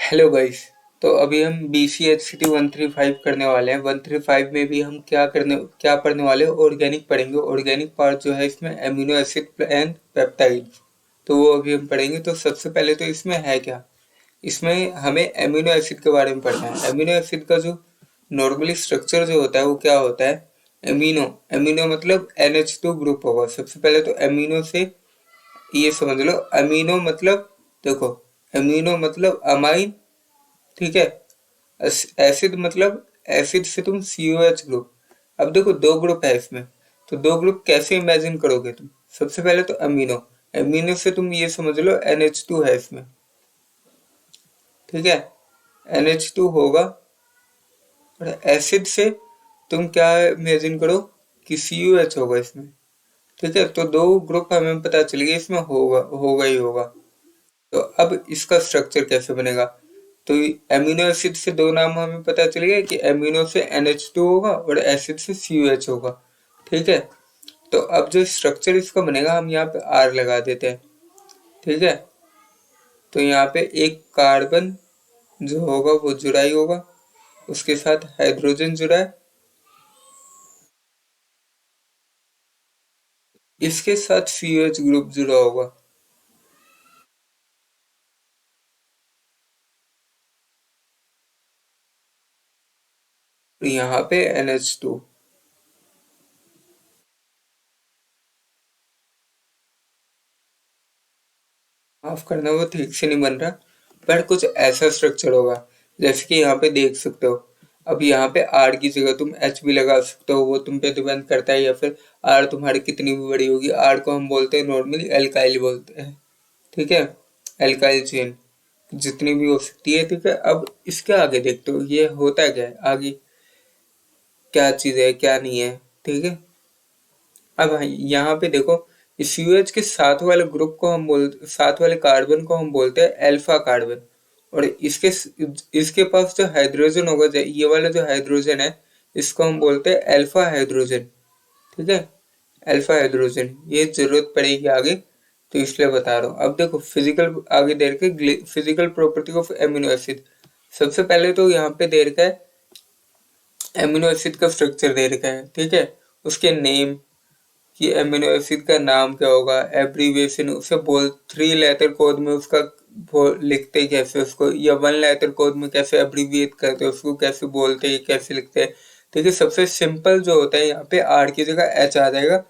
Hello guys. तो अभी हम BCHCT 135 करने वाले हैं। 135 में भी हम क्या पढ़ने वाले हैं, ऑर्गेनिक पढ़ेंगे। ऑर्गेनिक पार्ट जो है इसमें एमिनो एसिड एंड पेप्टाइड, तो वो अभी हम पढ़ेंगे। तो सबसे पहले तो इसमें है क्या, इसमें हमें एमिनो एसिड के बारे में पढ़ना है। एमिनो एसिड का जो नॉर्मली स्ट्रक्चर जो होता है वो क्या होता है, एमिनो एमिनो मतलब NH2 ग्रुप होगा। सबसे पहले तो एमिनो से ये समझ लो, अमीनो मतलब, देखो, अमीनो मतलब अमाइन, ठीक है। एसिड मतलब, एसिड से तुम COH ग्रुप। अब देखो दो ग्रुप है इसमें, तो दो ग्रुप कैसे इमेजिन करोगे तुम। सबसे पहले तो अमीनो, अमीनो से तुम ये समझ लो NH2 है इसमें, ठीक है। NH2 होगा। और एसिड से तुम क्या इमेजिन करो कि COH होगा इसमें, ठीक है। तो दो ग्रुप हमें पता चल गया इसमें होगा होगा ही होगा। तो अब इसका स्ट्रक्चर कैसे बनेगा, तो एमिनो एसिड से दो नाम हमें पता चल गया कि एमिनो से NH2 होगा और एसिड से COH होगा, ठीक है। तो अब जो स्ट्रक्चर इसका बनेगा हम यहाँ पे R लगा देते हैं, ठीक है। तो यहाँ पे एक कार्बन जो होगा वो जुड़ा ही होगा, उसके साथ हाइड्रोजन जुड़ा है, इसके साथ COH ग्रुप जुड़ा होगा। यहाँ पे NH2, माफ करना वो ठीक से नहीं बन रहा, पर कुछ ऐसा स्ट्रक्चर होगा जैसे कि यहाँ पे देख सकते हो। अब यहाँ पे आर की जगह तुम एच भी लगा सकते हो, वो तुम पे डिपेंड करता है, या फिर आर तुम्हारी कितनी भी बड़ी होगी। आर को हम बोलते हैं नॉर्मली एल्काइल बोलते हैं, ठीक है। एल्काइल चेन जितनी भी हो सकती है, ठीक है। अब इसके आगे देखते हो ये होता क्या है, आगे क्या चीज है क्या नहीं है, ठीक है। अब यहाँ पे देखो, इस UH के साथ वाले ग्रुप को हम साथ वाले कार्बन को हम बोलते हैं अल्फा कार्बन। और इसके पास जो हाइड्रोजन होगा, ये वाला जो हाइड्रोजन है, इसको हम बोलते हैं अल्फा हाइड्रोजन, ठीक है। अल्फा हाइड्रोजन ये जरूरत पड़ेगी आगे, तो इसलिए बता रहा हूँ। अब देखो फिजिकल आगे दे रखे, physical property of amino acid. सबसे पहले तो यहाँ पे दे रखा है एमिनो एसिड का स्ट्रक्चर दे रखा है, ठीक है। उसके नेम, कि एमिनो एसिड का नाम क्या होगा, एब्रीविएशन उसे बोल, 3 लेटर कोड में उसका लिखते कैसे उसको, या 1 लेटर कोड में कैसे एब्रीविएट करते हैं उसको, कैसे बोलते हैं कैसे लिखते हैं, ठीक है। सबसे सिंपल जो होता है यहाँ पे आर की जगह एच आ जाएगा,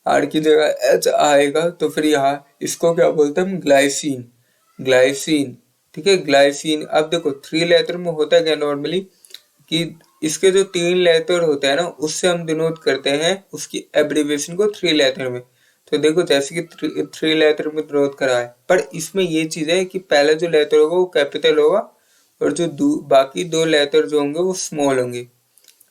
आर की जगह एच आएगा, तो फिर यहाँ इसको क्या बोलते हैं हम, ग्लाइसिन। ग्लाइसिन, ठीक है, ग्लाइसिन। अब देखो 3 लेटर में होता क्या नॉर्मली, कि इसके जो 3 लेटर होते हैं ना, उससे हम डिनोट करते हैं उसकी एब्रीविएशन को 3 लेटर में। तो देखो जैसे कि 3 लेटर में डिनोट करा है, पर इसमें ये चीज है कि पहला जो लेटर होगा वो कैपिटल होगा, और जो बाकी 2 लेटर जो होंगे वो स्मॉल होंगे।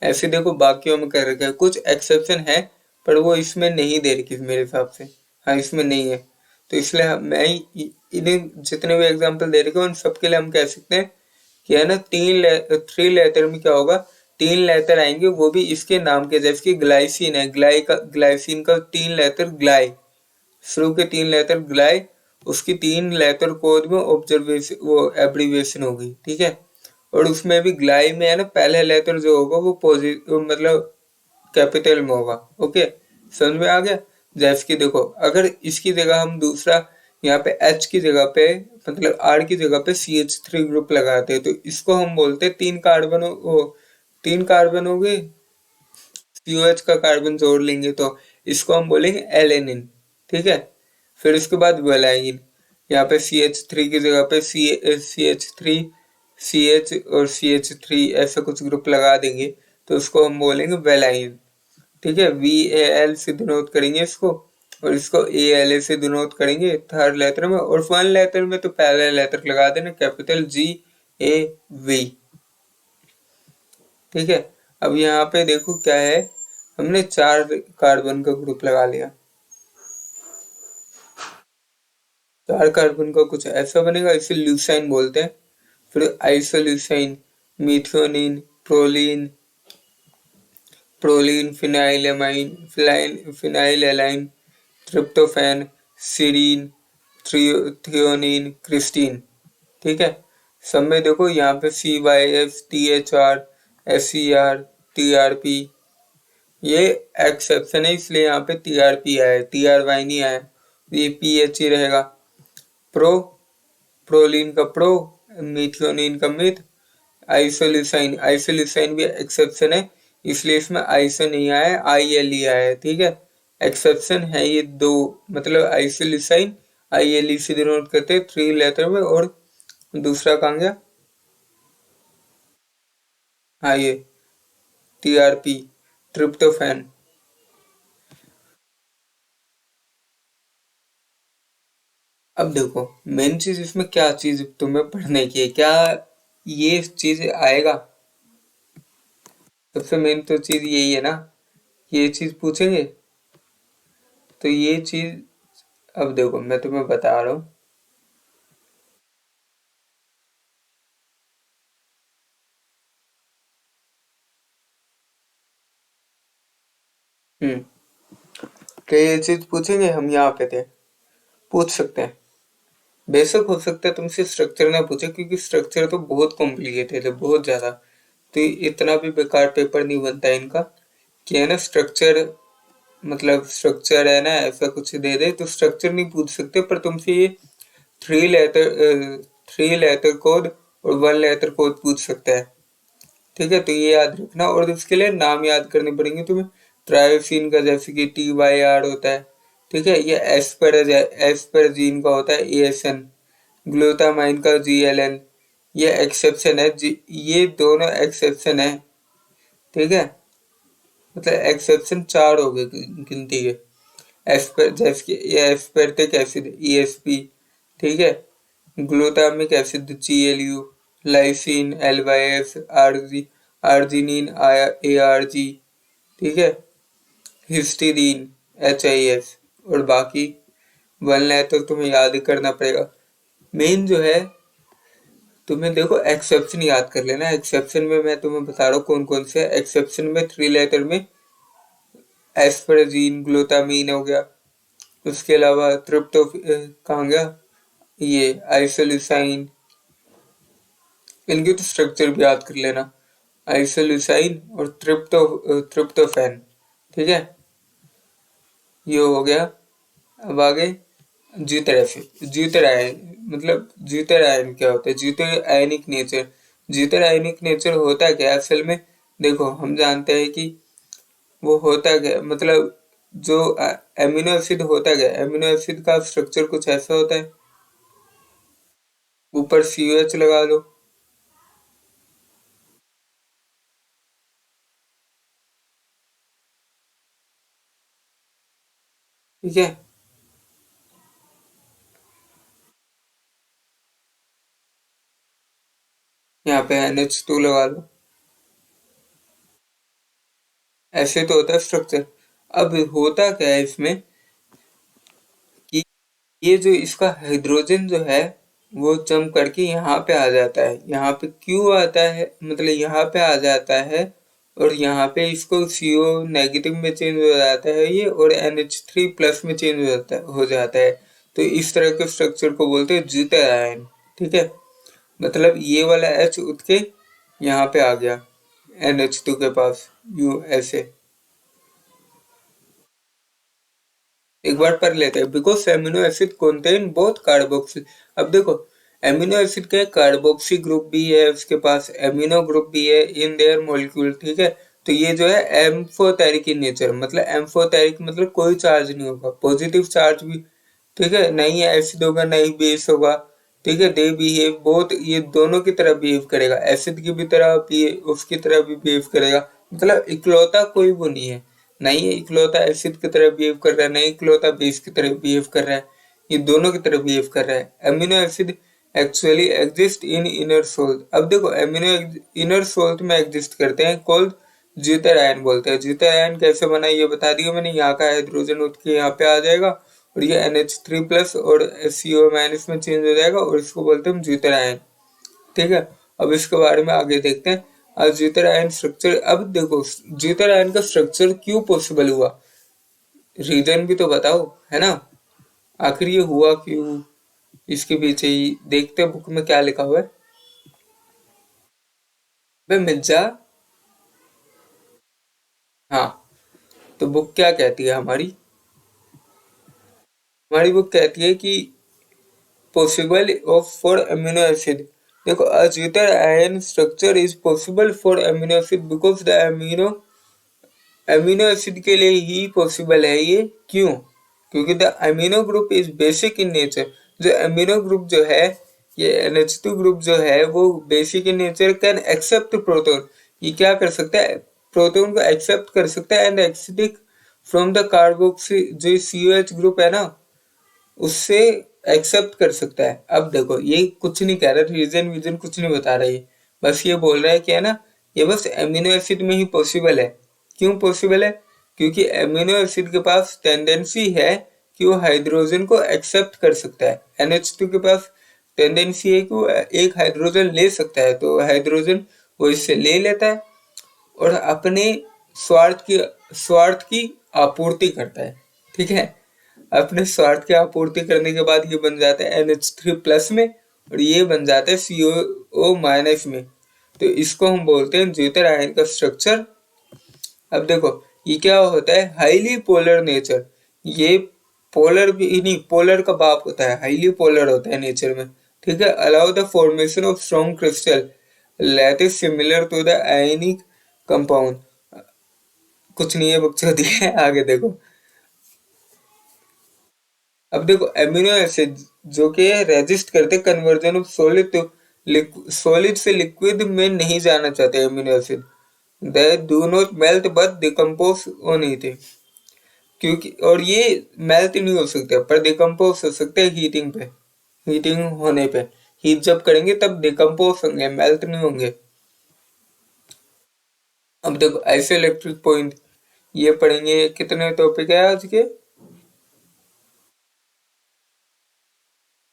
ऐसे देखो बाकियों में कर रखा है, कुछ एक्सेप्शन है, पर वो इसमें नहीं दे रखी मेरे हिसाब से। हाँ, इसमें नहीं है। तो इसलिए मैं इन्हें जितने भी एग्जाम्पल दे रखे हैं उन सबके लिए हम कह सकते हैं कि है ना, 3 लेटर में क्या होगा, 3 लेटर आएंगे, वो भी इसके नाम के, जैसे कि ग्लाइसिन है, ग्लाइसिन का 3 लेटर ग्लाई, शुरू के 3 लेटर ग्लाई, उसकी 3 लेटर कोड में ऑब्जर्वेशन वो एब्रीविएशन होगी, ठीक है। और उसमें भी ग्लाई में है ना, पहला लेटर जो होगा वो पॉजिटिव मतलब कैपिटल में होगा, ओके। समझ में आ गया। जैसे कि देखो अगर इसकी जगह हम दूसरा, यहाँ पे एच की जगह पे, मतलब आर की जगह पे CH3 ग्रुप लगाते हैं, तो इसको हम बोलते हैं 3 कार्बन हो गए, COH का कार्बन जोड़ लेंगे तो इसको हम बोलेंगे एलेनिन, ठीक है। फिर उसके बाद वेलाइन, यहाँ पे CH3 की जगह पे CH3, CH और CH3 ऐसा कुछ ग्रुप लगा देंगे, तो उसको हम बोलेंगे वेलाइन, ठीक है। VAL से डिनोट करेंगे इसको, और इसको ALA से डिनोट करेंगे 3rd लेटर में। और 1 लेटर में तो पहला लेटर लगा देना कैपिटल GAV, ठीक है। अब यहाँ पे देखो क्या है, हमने 4 कार्बन का ग्रुप लगा लिया। 4 कार्बन का कुछ ऐसा बनेगा, इसे ल्यूसाइन बोलते हैं। फिर isoleucine, methionine, proline, phenylamine, phenylalanine, tryptophan, serine, threonine, cystine, ठीक है। सब में देखो यहाँ पे CYS THR SCR TRP, ये एक्सेप्शन है इसलिए यहाँ पे TRP आया है, TRY नहीं आया, ये PH ही रहेगा। प्रो, प्रोलीन का प्रो, मिथियोनिन का मिथ, आइसोल्यूसाइन, आइसोल्यूसाइन भी एक्सेप्शन है इसलिए इसमें आइसो नहीं आया है, ILE आया है, ठीक है। एक्सेप्शन है ये दो, मतलब आइसोल्यूसाइन ILE से डिनोट करते हैं 3 लेटर में, और दूसरा कहाँ गया, हाँ ये TRP, ट्रिप्टोफैन। अब देखो मेन चीज इसमें क्या चीज तुम्हें पढ़ने की है, क्या ये चीज आएगा, सबसे मेन तो चीज यही है ना, ये चीज पूछेंगे, तो ये चीज, अब देखो मैं तुम्हें बता रहा हूँ। हम्म, क्या ये चीज पूछेंगे हम यहाँ पे थे, पूछ सकते हैं, बेशक हो सकता है तुमसे स्ट्रक्चर ना पूछे क्योंकि स्ट्रक्चर तो बहुत कॉम्प्लिकेटेड है, बहुत ज्यादा, तो इतना भी बेकार पेपर नहीं बनता है इनका, कि है ना स्ट्रक्चर, मतलब स्ट्रक्चर है ना ऐसा कुछ दे दे तो स्ट्रक्चर नहीं पूछ सकते, पर तुमसे ये 3 लेटर कोड और 1 लेटर कोड पूछ सकता है, ठीक है। तो ये याद रखना, और इसके लिए नाम याद करने पड़ेंगे तुम्हें, ट्रायोसिन का जैसे कि TYR होता है, ठीक है। ये एस्परजीन का होता है ASN, ग्लूटामाइन का GLN, ये एक्सेप्शन है ये दोनों एक्सेप्शन है, ठीक है। मतलब एक्सेप्शन 4 हो गए गिनती के, एस्पर जैसे कि ये एस्पर्टिक एसिड ESP, ठीक है, glutamic acid GLU, lysine LYS, arginine ARG, ठीक है, हिस्टीडीन HIS, और बाकी 1 लेटर तो तुम्हें याद ही करना पड़ेगा। मेन जो है तुम्हें देखो एक्सेप्शन याद कर लेना, एक्सेप्शन में मैं तुम्हें बता रहा हूँ कौन कौन से, एक्सेप्शन में 3 लेटर में एस्परजीन ग्लूटामीन हो गया, उसके अलावा ट्रिप्टो कहाँ गया, ये आइसोल्यूसाइन, इनकी तो स्ट्रक्चर भी याद कर लेना, आइसोल्यूसाइन और ट्रिप्टोफैन, ठीक है, ये हो गया। अब आगे ज्यूटर आयन, मतलब ज्यूटर आयन क्या होता है, ज्यूटर आयनिक नेचर, ज्यूटर आयनिक नेचर होता क्या है असल में, देखो हम जानते हैं कि वो होता क्या, मतलब जो एमिनो एसिड होता क्या, एमिनो एसिड का स्ट्रक्चर कुछ ऐसा होता है, ऊपर COH लगा दो, ठीक है, यहाँ पे NH2 लगा दो, ऐसे तो होता है स्ट्रक्चर। अब होता क्या है इसमें कि ये जो इसका हाइड्रोजन जो है वो जम करके यहाँ पे आ जाता है, यहाँ पे क्यों आता है, मतलब यहाँ पे आ जाता है, और यहाँ पे इसको CO नेगेटिव में चेंज हो जाता है ये, और NH3 प्लस में चेंज हो जाता है, तो इस तरह के स्ट्रक्चर को बोलते हैं ज्यूटर आयन, ठीक है। मतलब ये वाला H उठ के यहाँ पे आ गया NH2 के पास, यू ऐसे, एक बार पढ़ लेते हैं, because amino acid contain both carboxyl, अब देखो एमिनो एसिड के कार्बोक्सी ग्रुप भी है उसके पास, एमिनो ग्रुप भी है इन देयर मॉलिक्यूल, ठीक है। तो ये जो है एम्फोटेरिक इन नेचर, मतलब एम्फोटेरिक मतलब कोई चार्ज नहीं होगा, पॉजिटिव चार्ज भी, ठीक है, नहीं एसिड होगा नहीं बेस होगा, ठीक है। दे बिहेव बोथ, ये दोनों की तरह बिहेव करेगा, एसिड की भी तरह भी उसकी तरह भी बिहेव करेगा, मतलब इकलौता कोई वो नहीं है, नहीं है इकलौता एसिड की तरह बिहेव कर रहा है, नहीं इकलौता बेस की तरह बिहेव कर रहा है, ये दोनों की तरह बिहेव कर रहा है। Amino acid actually exist in inner salt, अब देखो अमीनो इनर सोल्ट में एग्जिस्ट करते हैं, कॉल्ड ज्यूटर आयन बोलते हैं। ज्यूटर आयन कैसे बना ये बता दिया मैंने, यहाँ का हाइड्रोजन उठ के यहाँ पे आ जाएगा और ये NH3 प्लस और CO माइनस में चेंज हो जाएगा और इसको बोलते हैं हम ज्यूटर आयन, ठीक है। अब इसके बारे में आगे देखते हैं। अब ज्यूटर आयन स्ट्रक्चर, अब देखो ज्यूटर आयन का स्ट्रक्चर क्यों पॉसिबल हुआ, रीजन भी तो बताओ, है ना, आखिर ये हुआ क्यों, इसके पीछे ही देखते हैं बुक में क्या लिखा हुआ है। वे मिर्जा। हाँ, तो बुक क्या कहती है हमारी? हमारी बुक कहती है कि possible of for amino acid। देखो, a zwitter ion structure is possible for amino acid because the amino acid के लिए ही पॉसिबल है ये। क्यों? क्योंकि the amino group is basic in nature. जो अमीनो ग्रुप जो है, ये NH2 ग्रुप जो है वो basic in nature, can accept proton. ये क्या कर सकता है? प्रोटोन को एक्सेप्ट कर सकता है एंड एक्सिडिक फ्रॉम द कार्बोक्सी, जो COH ग्रुप है ना, उससे एक्सेप्ट कर सकता है। अब देखो, ये कुछ नहीं कह रहा, रीजन वीजन कुछ नहीं बता रहा, ये बस ये बोल रहा है कि है ना, ये बस एमिनो एसिड में ही पॉसिबल है। क्यों पॉसिबल है? क्योंकि एमिनो एसिड के पास टेंडेंसी है कि वो हाइड्रोजन को एक्सेप्ट कर सकता है। NH2 के पास टेंडेंसी है कि वो एक हाइड्रोजन ले सकता है, तो हाइड्रोजन वो इससे ले लेता है और अपने स्वार्थ की आपूर्ति करता है। ठीक है, अपने स्वार्थ की आपूर्ति करने के बाद ये बन जाता है NH3 प्लस में, और ये बन जाता है CO माइनस में। तो इसको हम बोलते हैं ज्योतिर आयन का स्ट्रक्चर। अब देखो, ये क्या होता है? Highly polar nature. ये पोलर भी नहीं, पोलर का बाप होता है, हाईली पोलर होता है नेचर में। ठीक है, allow the formation of strong crystal that is similar to the ionic compound। कुछ नहीं है, बकचोदी है, आगे देखो। अब देखो, एमिनो एसिड जो कि रेजिस्ट करते conversion of solid to solid से लिक्विड में नहीं जाना चाहते amino acid. They do not melt but decompose on heating. क्योंकि और ये मेल्ट नहीं हो सकते पर डिकम्पोज हो सकते हैं हीटिंग पे, हीटिंग होने पे। हीट जब करेंगे तब डिकम्पोज होंगे, मेल्ट नहीं होंगे। अब देखो, ऐसे इलेक्ट्रिक पॉइंट ये पढ़ेंगे। कितने टॉपिक है आज के?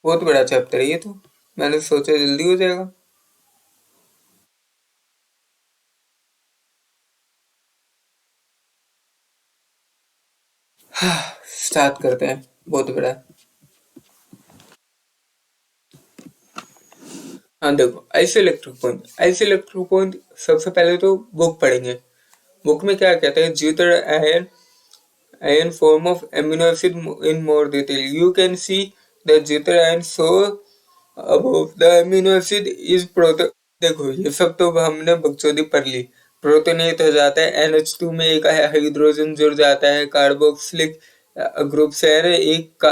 बहुत बड़ा चैप्टर है ये तो, मैंने सोचा जल्दी हो जाएगा। स्टार्ट करते हैं, बहुत बड़ा है। हाँ देखो, ऐसे इलेक्ट्रिक पॉइंट सबसे पहले तो बुक पढ़ेंगे। बुक में क्या कहते हैं? Zwitter ion form of amino acid in more detail. You can see the zither ion so above the amino acid is proto। देखो, ये सब तो हमने बकचोदी पढ़ ली। प्रोटोनेट हो जाता है, NH2 में एक हाइड्रोजन जुड़ जाता है, कार्बोक्सिलिक ग्रुप से है ना, एक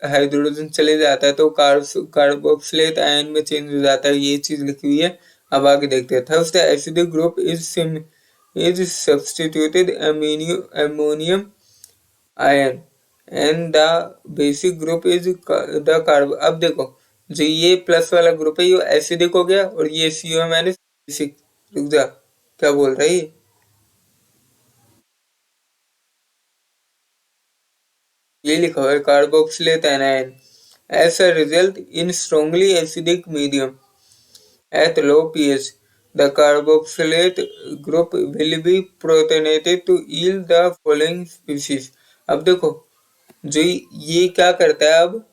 हाइड्रोजन चले जाता है तो कार्बोक्सिलेट आयन में चेंज हो जाता है। ये चीज लिखी हुई है। अब आगे देखते हैं। Third, the acidic group is substituted ammonium ion and the basic group is the carbon. अब देखो, जो ये प्लस वाला ग्रुप है ये एसिडिक हो गया और ये CO माइनस बेसिक। रुक जा, क्या बोल रहा है ये? ये लिखा हुआ है carboxylate anion as a result in strongly acidic medium at low pH। The carboxylate group will be protonated to yield the following species। अब देखो, जो ये क्या करता है? अब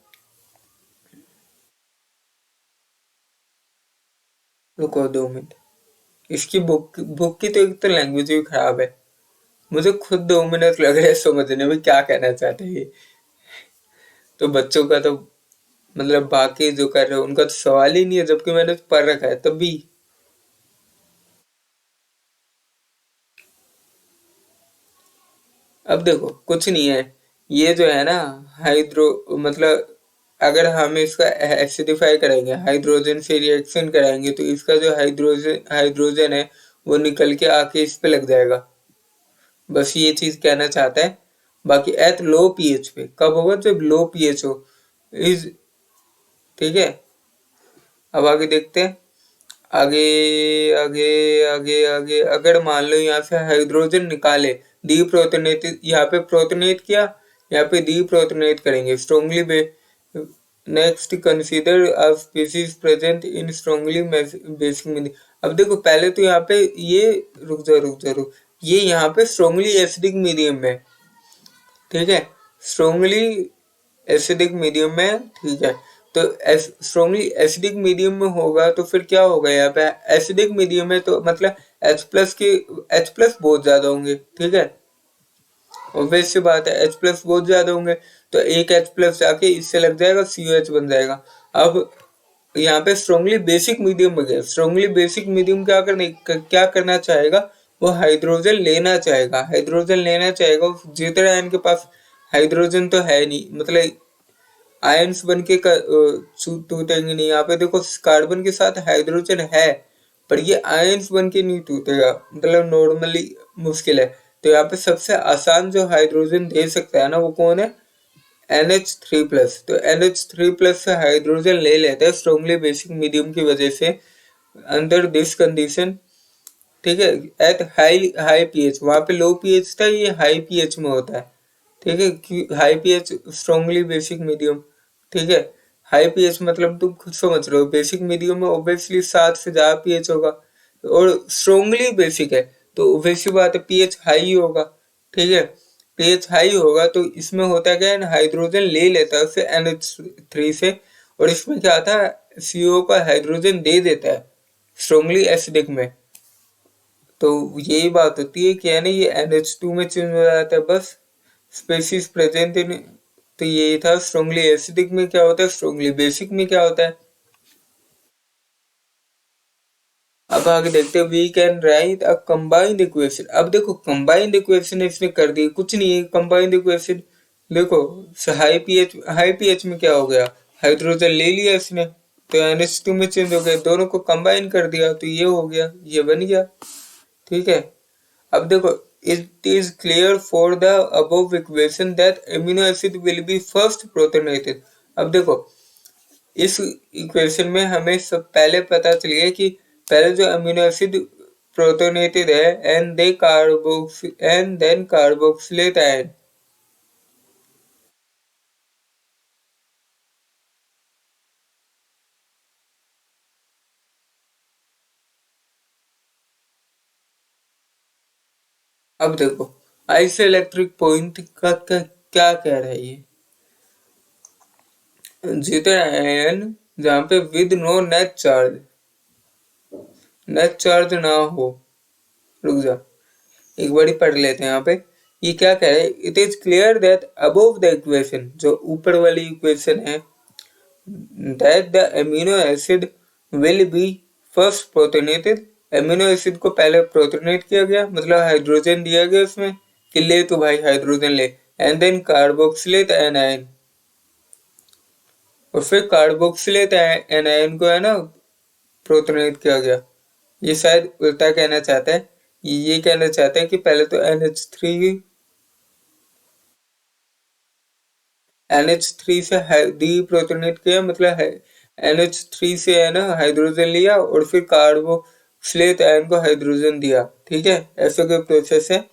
रुको 2 मिनट। इसकी बुक की तो एक तो लैंग्वेज भी खराब है। मुझे खुद 2 मिनट लग रहे हैं समझने में क्या कहना चाहते हैं ये। तो बच्चों का तो मतलब बाकी जो कर रहे हो उनका तो सवाल ही नहीं है, जबकि मैंने तो पढ़ रखा है तब भी। अब देखो, कुछ नहीं है। ये जो है ना, हाइड्रो मतलब अगर हम इसका एसिडिफाई करेंगे, हाइड्रोजन से रिएक्शन कराएंगे, तो इसका जो हाइड्रोजन हाइड्रोजन है वो निकल के आके इस पे लग जाएगा। बस ये चीज कहना चाहता है। बाकी एट लो पीएच पे कब होगा? जब लो पीएच हो। इज ठीक है। अब आगे देखते हैं। आगे आगे आगे आगे अगर मान लो यहाँ से हाइड्रोजन निकाले, डी प्रोटोनेट, यहाँ पे प्रोटोनेट किया, यहाँ पे डी प्रोटोनेट करेंगे स्ट्रॉन्गली बे। Next, consider a species present in strongly basic medium. अब देखो, पहले तो यहाँ पे ये रुक ये यहाँ पे स्ट्रॉन्गली एसिडिक मीडियम में, ठीक है, स्ट्रॉन्गली एसिडिक मीडियम में, ठीक है। तो स्ट्रॉन्गली एसिडिक मीडियम में होगा तो फिर क्या होगा, यहाँ पे एसिडिक मीडियम है तो मतलब H प्लस के H प्लस बहुत ज्यादा होंगे, ठीक है, ऑब्वियस सी बात है, H प्लस बहुत ज्यादा होंगे, तो एक H प्लस जाके इससे लग जाएगा, COH बन जाएगा। अब यहाँ पे स्ट्रॉन्गली बेसिक मीडियम हो गया। स्ट्रॉन्गली बेसिक मीडियम क्या करना चाहेगा, वो हाइड्रोजन लेना चाहेगा, हाइड्रोजन लेना चाहेगा। जितना आयन के पास हाइड्रोजन तो है नहीं, मतलब आयंस बन के टूटेंगे नहीं। यहाँ पे देखो कार्बन के साथ हाइड्रोजन है, पर ये आयंस बन के नहीं टूटेगा, मतलब नॉर्मली मुश्किल है। तो यहाँ पे सबसे आसान जो हाइड्रोजन दे सकता है ना, वो कौन है, NH3+। तो NH3+ से हाइड्रोजन ले लेता है स्ट्रॉन्गली बेसिक मीडियम की वजह से, अंडर दिस कंडीशन, ठीक है, एट हाई हाई पीएच। वहां पे लो पीएच था, ये हाई पीएच में होता है, ठीक है, high pH strongly basic medium, ठीक है। हाई पीएच मतलब तुम खुद समझ रहे हो, बेसिक मीडियम में ऑब्वियसली 7 से ज्यादा पीएच होगा, और स्ट्रॉन्गली बेसिक है तो ऑब्वियसली बात है पीएच हाई होगा, ठीक है। पीएच हाई होगा तो इसमें होता क्या है, हाइड्रोजन ले लेता है उससे NH3 से, और इसमें क्या आता है, CO का हाइड्रोजन दे देता है स्ट्रॉन्गली एसिडिक में। तो यही बात होती है कि है ना, ये NH2 में चेंज हो जाता है बस, स्पेसीज प्रेजेंट इन। तो ये था स्ट्रॉन्गली एसिडिक में क्या होता है, स्ट्रॉन्गली बेसिक में क्या होता है। अब आगे देखते हैं, we can write a combined equation. अब देखो कंबाइंड इक्वेशन इसने कर दी, कुछ नहीं है कंबाइंड इक्वेशन। देखो हाई पीएच में क्या हो गया, हाइड्रोजन ले लिया इसने, तो NH2 में चेंज हो गया, दोनों को कंबाइन कर दिया तो ये हो गया, ये बन गया, ठीक है। अब देखो, it is clear for the above equation that amino acid will be first protonated। अब देखो इस इक्वेशन में हमें सब पहले पता चल गया कि पहले जो अमीनो एसिड प्रोटोनेटेड है, एंड देन कार्बोक्सिलेट आयन। अब देखो आइसो इलेक्ट्रिक पॉइंट का क्या कह रहा है ये, जितना आयन जहाँ पे विद नो नेट चार्ज ना हो, रुक जा एक बार पढ़ लेते हैं यहाँ पे, ये क्या कह रहे हैं, it is clear that above the equation, जो ऊपर वाली इक्वेशन है, that the amino acid will be first protonated. Amino acid को पहले प्रोटोनेट किया गया, मतलब हाइड्रोजन दिया गया उसमें कि ले तो भाई हाइड्रोजन ले, एंड देन कार्बोक्सिलेट एनायन, और फिर कार्बोक्सिलेट एनायन को है ना प्रोटोनेट किया गया। ये शायद उल्टा कहना चाहता है, ये कहना चाहते हैं कि पहले तो NH3 से डी प्रोटोनेट किया, मतलब NH3 से है ना हाइड्रोजन लिया, और फिर कार्बोक्सिलेट आयन को हाइड्रोजन दिया, ठीक है, ऐसे कोई प्रोसेस है।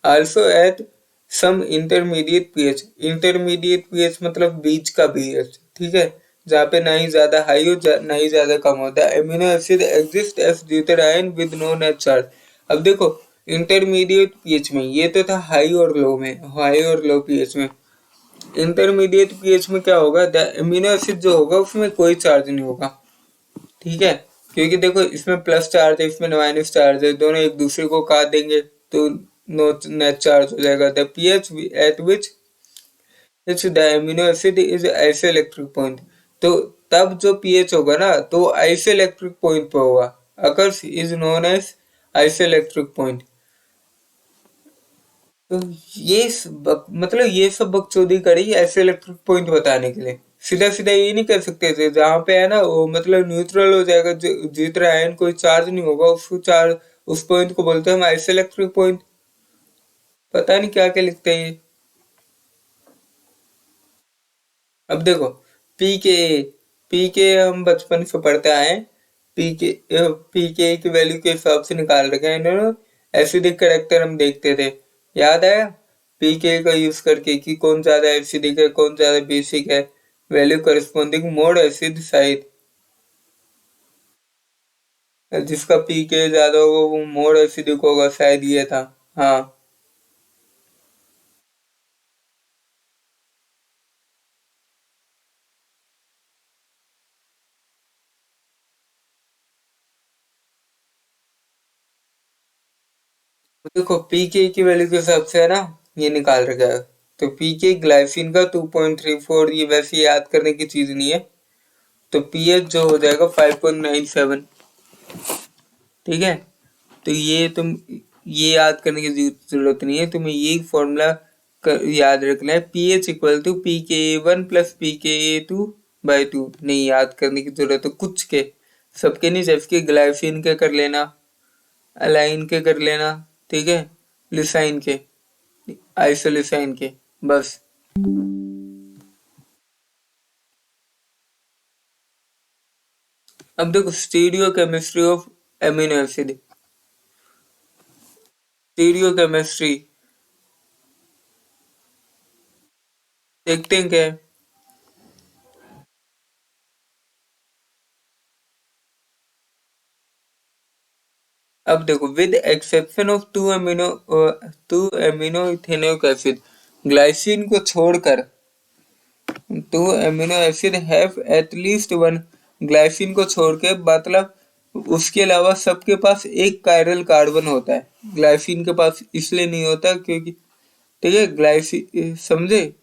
Also at some intermediate pH, intermediate pH मतलब बीच का पीएच, ठीक है, जहाँ पे ना ही ज्यादा हाई हो ना ही ज्यादा कम होता है। Amino acid exist as zwitterion with no net charge. अब देखो इंटरमीडिएट पीएच में ये तो था हाई और लो में, हाई और लो पीएच में, इंटरमीडिएट पीएच में क्या होगा, अमीनो एसिड जो होगा उसमें कोई चार्ज नहीं होगा, ठीक है, क्योंकि देखो इसमें प्लस चार्ज है, इसमें माइनस चार्ज है, दोनों एक दूसरे को काट देंगे तो नो नेट चार्ज हो जाएगा। The pH eight which the amino acid is iso electric point. तो तब जो पीएच होगा ना तो आइसो इलेक्ट्रिक पॉइंट पे होगा, occurs is known as isoelectric point. तो मतलब ये सब बकचोदी करी ऐसे इलेक्ट्रिक पॉइंट बताने के लिए, सीधा सीधा ये नहीं कर सकते थे, जहाँ पे है ना वो मतलब न्यूट्रल हो जाएगा, जितना आयन कोई चार्ज नहीं होगा उसको चार्ज, उस पॉइंट को बोलते हैं हम ऐसे इलेक्ट्रिक पॉइंट। पता नहीं क्या क्या लिखते हैं ये। अब देखो पी के हम बचपन से पढ़ते आए हैं, पी के की वैल्यू के हिसाब से निकाल रखे हैं इन्होंने, एसिडिक करेक्टर हम देखते थे, याद आया, पी के का यूज करके कि कौन ज्यादा एसिडिक है कौन ज्यादा बेसिक है, value corresponding mode acid side, जिसका पी के ज्यादा होगा वो मोड एसिडिक होगा, शायद ये था। हाँ देखो पीके की वैल्यू के हिसाब से है ना, ये निकाल रखा है। तो पीके ग्लाइसिन का 2.34, ये वैसे याद करने की चीज नहीं है। तो पीएच जो हो जाएगा 5.97। ठीक है, तो ये तुम ये याद करने की जरूरत नहीं है, तुम्हें ये फॉर्मूला याद रखना है, पीएच इक्वल टू पीके1 प्लस पीके2/2। नहीं याद करने की जरूरत है कुछ के, सबके नहीं, जैसे कि ग्लाइसिन के कर लेना, अलाइन के कर लेना, ठीक है, लिसाइन के, आइसोलिसाइन के, बस। अब देखो stereo chemistry of amino acid, stereo chemistry देखते हैं क्या है। अब देखो with exception of to amino ethanoic acid, glycine को छोड़कर to amino acid have at least one, glycine को छोड़ के मतलब उसके अलावा सबके पास एक कायरल कार्बन होता है, ग्लाइसिन के पास इसलिए नहीं होता क्योंकि, ठीक है, ग्लाइसिन समझे,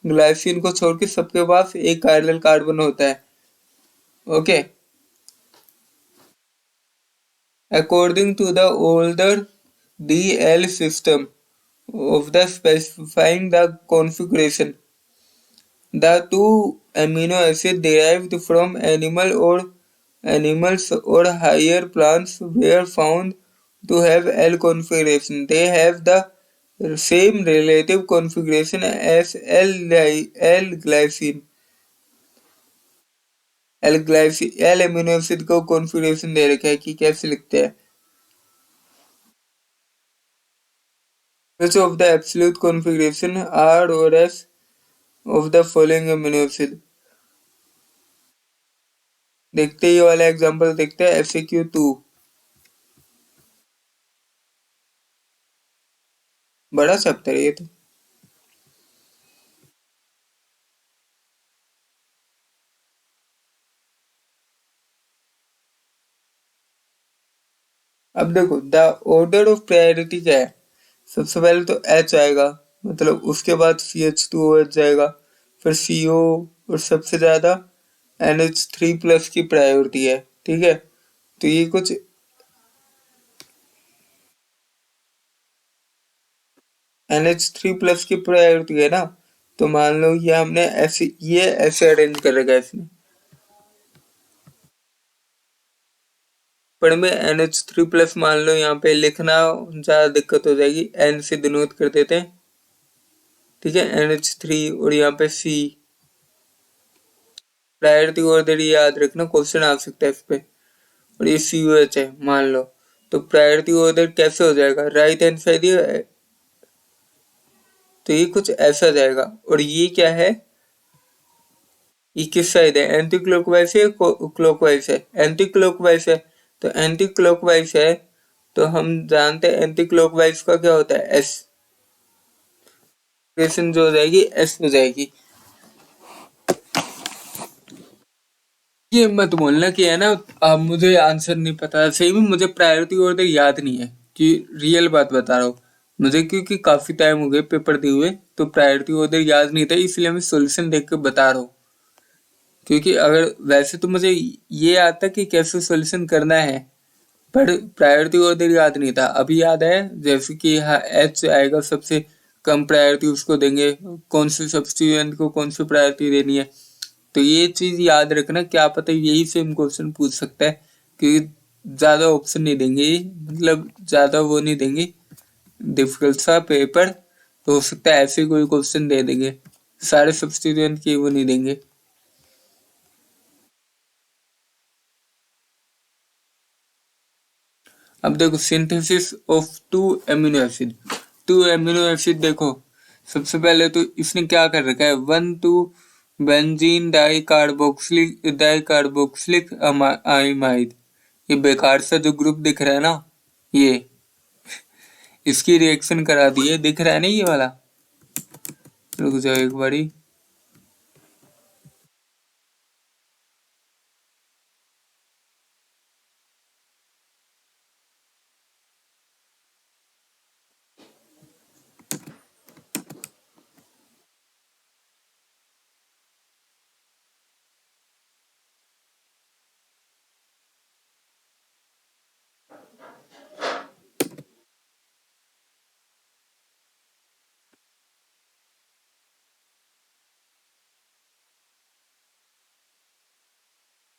ग्लाइसिन को छोड़ के सबके पास एक कायरल कार्बन होता है। Okay, according to the older DL system of the specifying the configuration, the two amino acids derived from animals or higher plants were found to have L configuration. They have the same relative configuration as L glycine. L amino acid को configuration दे रखा है कि कैसे लिखते हैं। Which of the absolute configuration R or S of the following amino acid? देखते ही वाला example देखते हैं, FAQ2, बड़ा चैप्टर है ये तो। अब देखो द ऑर्डर ऑफ प्रायोरिटी क्या है, सबसे पहले तो H आएगा, मतलब उसके बाद CH2OH जाएगा, फिर CO, और सबसे ज्यादा NH3 प्लस की प्रायोरिटी है। ठीक है, तो ये कुछ NH3 प्लस की प्रायोरिटी है ना, तो मान लो ये हमने ऐसे, ये ऐसे अरेंज कर रखा है इसने, पर में NH3 प्लस मान लो, यहाँ पे लिखना ज्यादा दिक्कत हो जाएगी, N से डिनोट कर देते हैं। ठीक है, NH3 और यहाँ पे C, प्रायोरिटी ऑर्डर याद रखना, क्वेश्चन आ सकता है इस पे। और ये COH है मान लो, तो प्रायोरिटी ऑर्डर कैसे हो जाएगा, राइट हैंड साइड, तो ये कुछ ऐसा जाएगा। और ये क्या है, ये किस साइड है, एंटी क्लॉकवाइज है, क्लॉकवाइज है, एंटी क्लॉकवाइज है। तो एंटी क्लॉकवाइज है, तो हम जानते हैं एंटी क्लॉकवाइज का क्या होता है, एस, इक्वेशन जो हो जाएगी एस हो जाएगी। ये मत बोलना कि है ना, अब मुझे आंसर नहीं पता, सही में मुझे प्रायोरिटी ऑर्डर याद नहीं है, कि रियल बात बता रहा हूँ मुझे, क्योंकि काफी टाइम हो गए पेपर दिए हुए, तो प्रायोरिटी ऑर्डर याद नहीं था, इसलिए मैं सॉल्यूशन देख के बता रहा हूँ। क्योंकि अगर वैसे तो मुझे ये आता कि कैसे सॉल्यूशन करना है, पर प्रायोरिटी ऑर्डर याद नहीं था, अभी याद है। जैसे कि हाँ एच आएगा, सबसे कम प्रायोरिटी उसको देंगे, कौन से सब्स्टिट्यूएंट को कौन सी प्रायोरिटी देनी है, तो ये चीज याद रखना, क्या पता यही सेम क्वेश्चन पूछ सकता है, क्योंकि ज्यादा ऑप्शन नहीं देंगे, मतलब ज्यादा वो नहीं देंगे, डिफिकल्ट सा पेपर, तो हो सकता है ऐसे कोई क्वेश्चन दे देंगे, सारे सब्स्टिट्यूएंट की वो नहीं देंगे। अब देखो synthesis of to amino acid, to amino acid देखो, सबसे पहले तो इसने क्या कर रखा है, 1,2 बेंजीन डाई कार्बोक्सिलिक अमाइड, ये बेकार सा जो ग्रुप दिख रहा है ना, ये इसकी रिएक्शन करा दी है, दिख रहा है ना ये वाला, रुक जाओ एक बारी,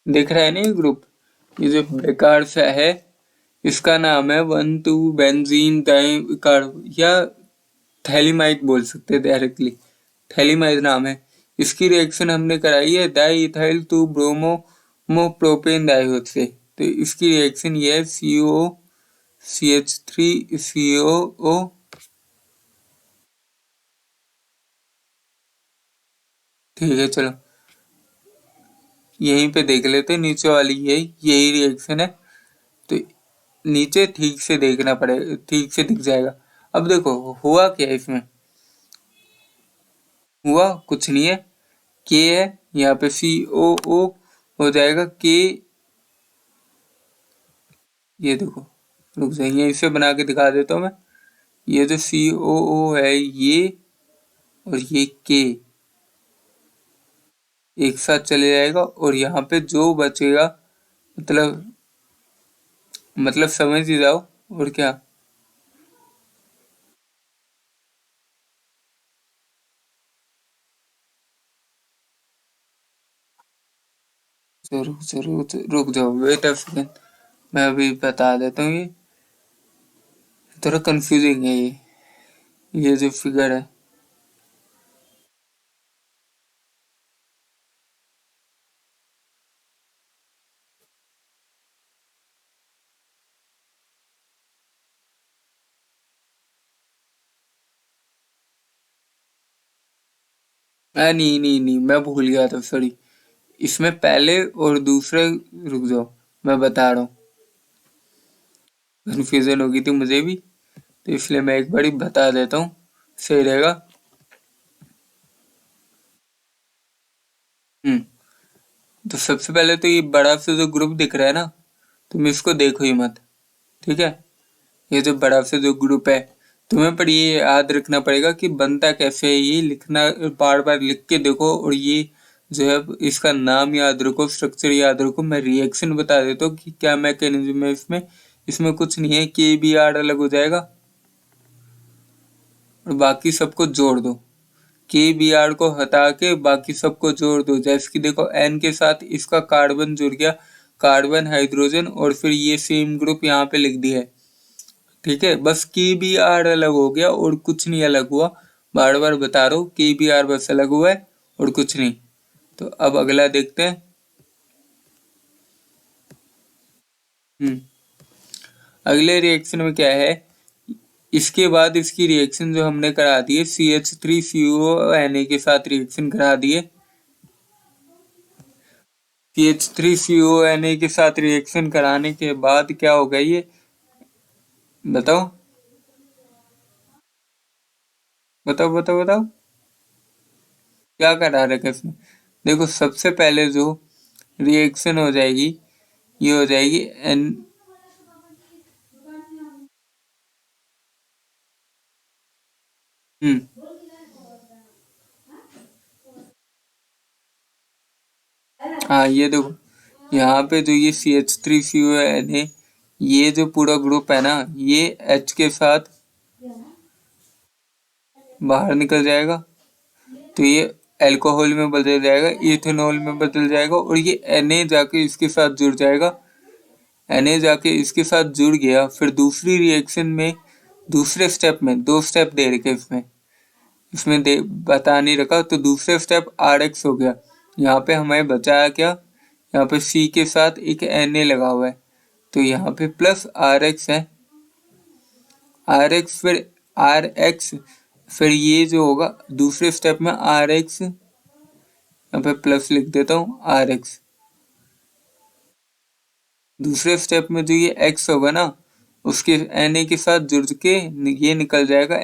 दिख रहा है ना ये ग्रुप, ये जो बेकार सा है इसका नाम है 1,2 बेंजीन डाइकार्ब या थैलीमाइड बोल सकते हैं डायरेक्टली, थैलीमाइड नाम है। इसकी रिएक्शन हमने कराई है di ethyl 2 bromo propane dioxide से। तो इसकी रिएक्शन ये है COCH3COO। ठीक है चलो यहीं पे देख लेते हैं, नीचे वाली यही रिएक्शन है। तो नीचे ठीक से देखना पड़ेगा, ठीक से दिख जाएगा। अब देखो हुआ क्या है इसमें, हुआ कुछ नहीं है, के है यहाँ पे COO हो जाएगा के। ये देखो रुक जाइए, इसे बना के दिखा देता हूँ मैं। ये जो COO है ये और ये के एक साथ चले जाएगा और यहाँ पे जो बचेगा मतलब समझ ही जाओ। और क्या, रुक जाओ वेट अ सेकेंड, मैं अभी बता देता हूँ। ये थोड़ा कंफ्यूजिंग है ये जो फिगर है। नहीं नहीं नहीं मैं भूल गया था, सॉरी। इसमें पहले और दूसरे, रुक जाओ मैं बता रहा हूँ, कन्फ्यूजन होगी थी मुझे भी, तो इसलिए मैं एक बारी बता देता हूँ, सही रहेगा। हम्म तो सबसे पहले तो ये बड़ा सा जो ग्रुप दिख रहा है ना, तुम इसको देखो ही मत, ठीक है। ये जो बड़ा सा जो ग्रुप है, तुम्हें पर ये याद रखना पड़ेगा कि बनता कैसे है, ये लिखना बार बार लिख के देखो। और ये जो है इसका नाम याद रखो, स्ट्रक्चर याद रखो। मैं रिएक्शन बता देता हूँ कि क्या मैकेनिज्म है इसमें। इसमें कुछ नहीं है, KBr अलग हो जाएगा और बाकी सबको जोड़ दो। KBr को हटा के बाकी सबको जोड़ दो। जैसे कि देखो N के साथ इसका कार्बन जुड़ गया, कार्बन हाइड्रोजन, और फिर ये सेम ग्रुप यहाँ पे लिख दिया है, ठीक है। बस KBr अलग हो गया और कुछ नहीं अलग हुआ। बार बार बता रहा हूँ, KBr बस अलग हुआ है और कुछ नहीं। तो अब अगला देखते हैं। हम्म अगले रिएक्शन में क्या है, इसके बाद इसकी रिएक्शन जो हमने करा दी है CH3CONA के साथ रिएक्शन करा दिए। CH3CONA के साथ रिएक्शन कराने के बाद क्या होगा ये बताओ, बताओ बताओ बताओ, क्या करा रखा इसमें। देखो सबसे पहले जो रिएक्शन हो जाएगी, ये हो जाएगी एन। हम्म हाँ ये देखो, यहाँ पे जो ये CH3CON है, ये जो पूरा ग्रुप है ना, ये H के साथ बाहर निकल जाएगा। तो ये अल्कोहल में बदल जाएगा, इथेनॉल में बदल जाएगा, और ये Na जाके इसके साथ जुड़ जाएगा। Na जाके इसके साथ जुड़ गया, फिर दूसरी रिएक्शन में दूसरे स्टेप में, दो स्टेप दे रखे इसमें, इसमें दे बता नहीं रखा। तो दूसरे स्टेप RX हो गया। यहाँ पे हमें बचाया क्या, यहाँ पे C के साथ एक Na लगा हुआ है, तो यहाँ पे प्लस RX है, RX फिर RX, फिर ये जो होगा दूसरे स्टेप में RX, यहाँ पे प्लस लिख देता हूँ RX। दूसरे स्टेप में जो ये X होगा ना, उसके Na के साथ जुड़ के ये निकल जाएगा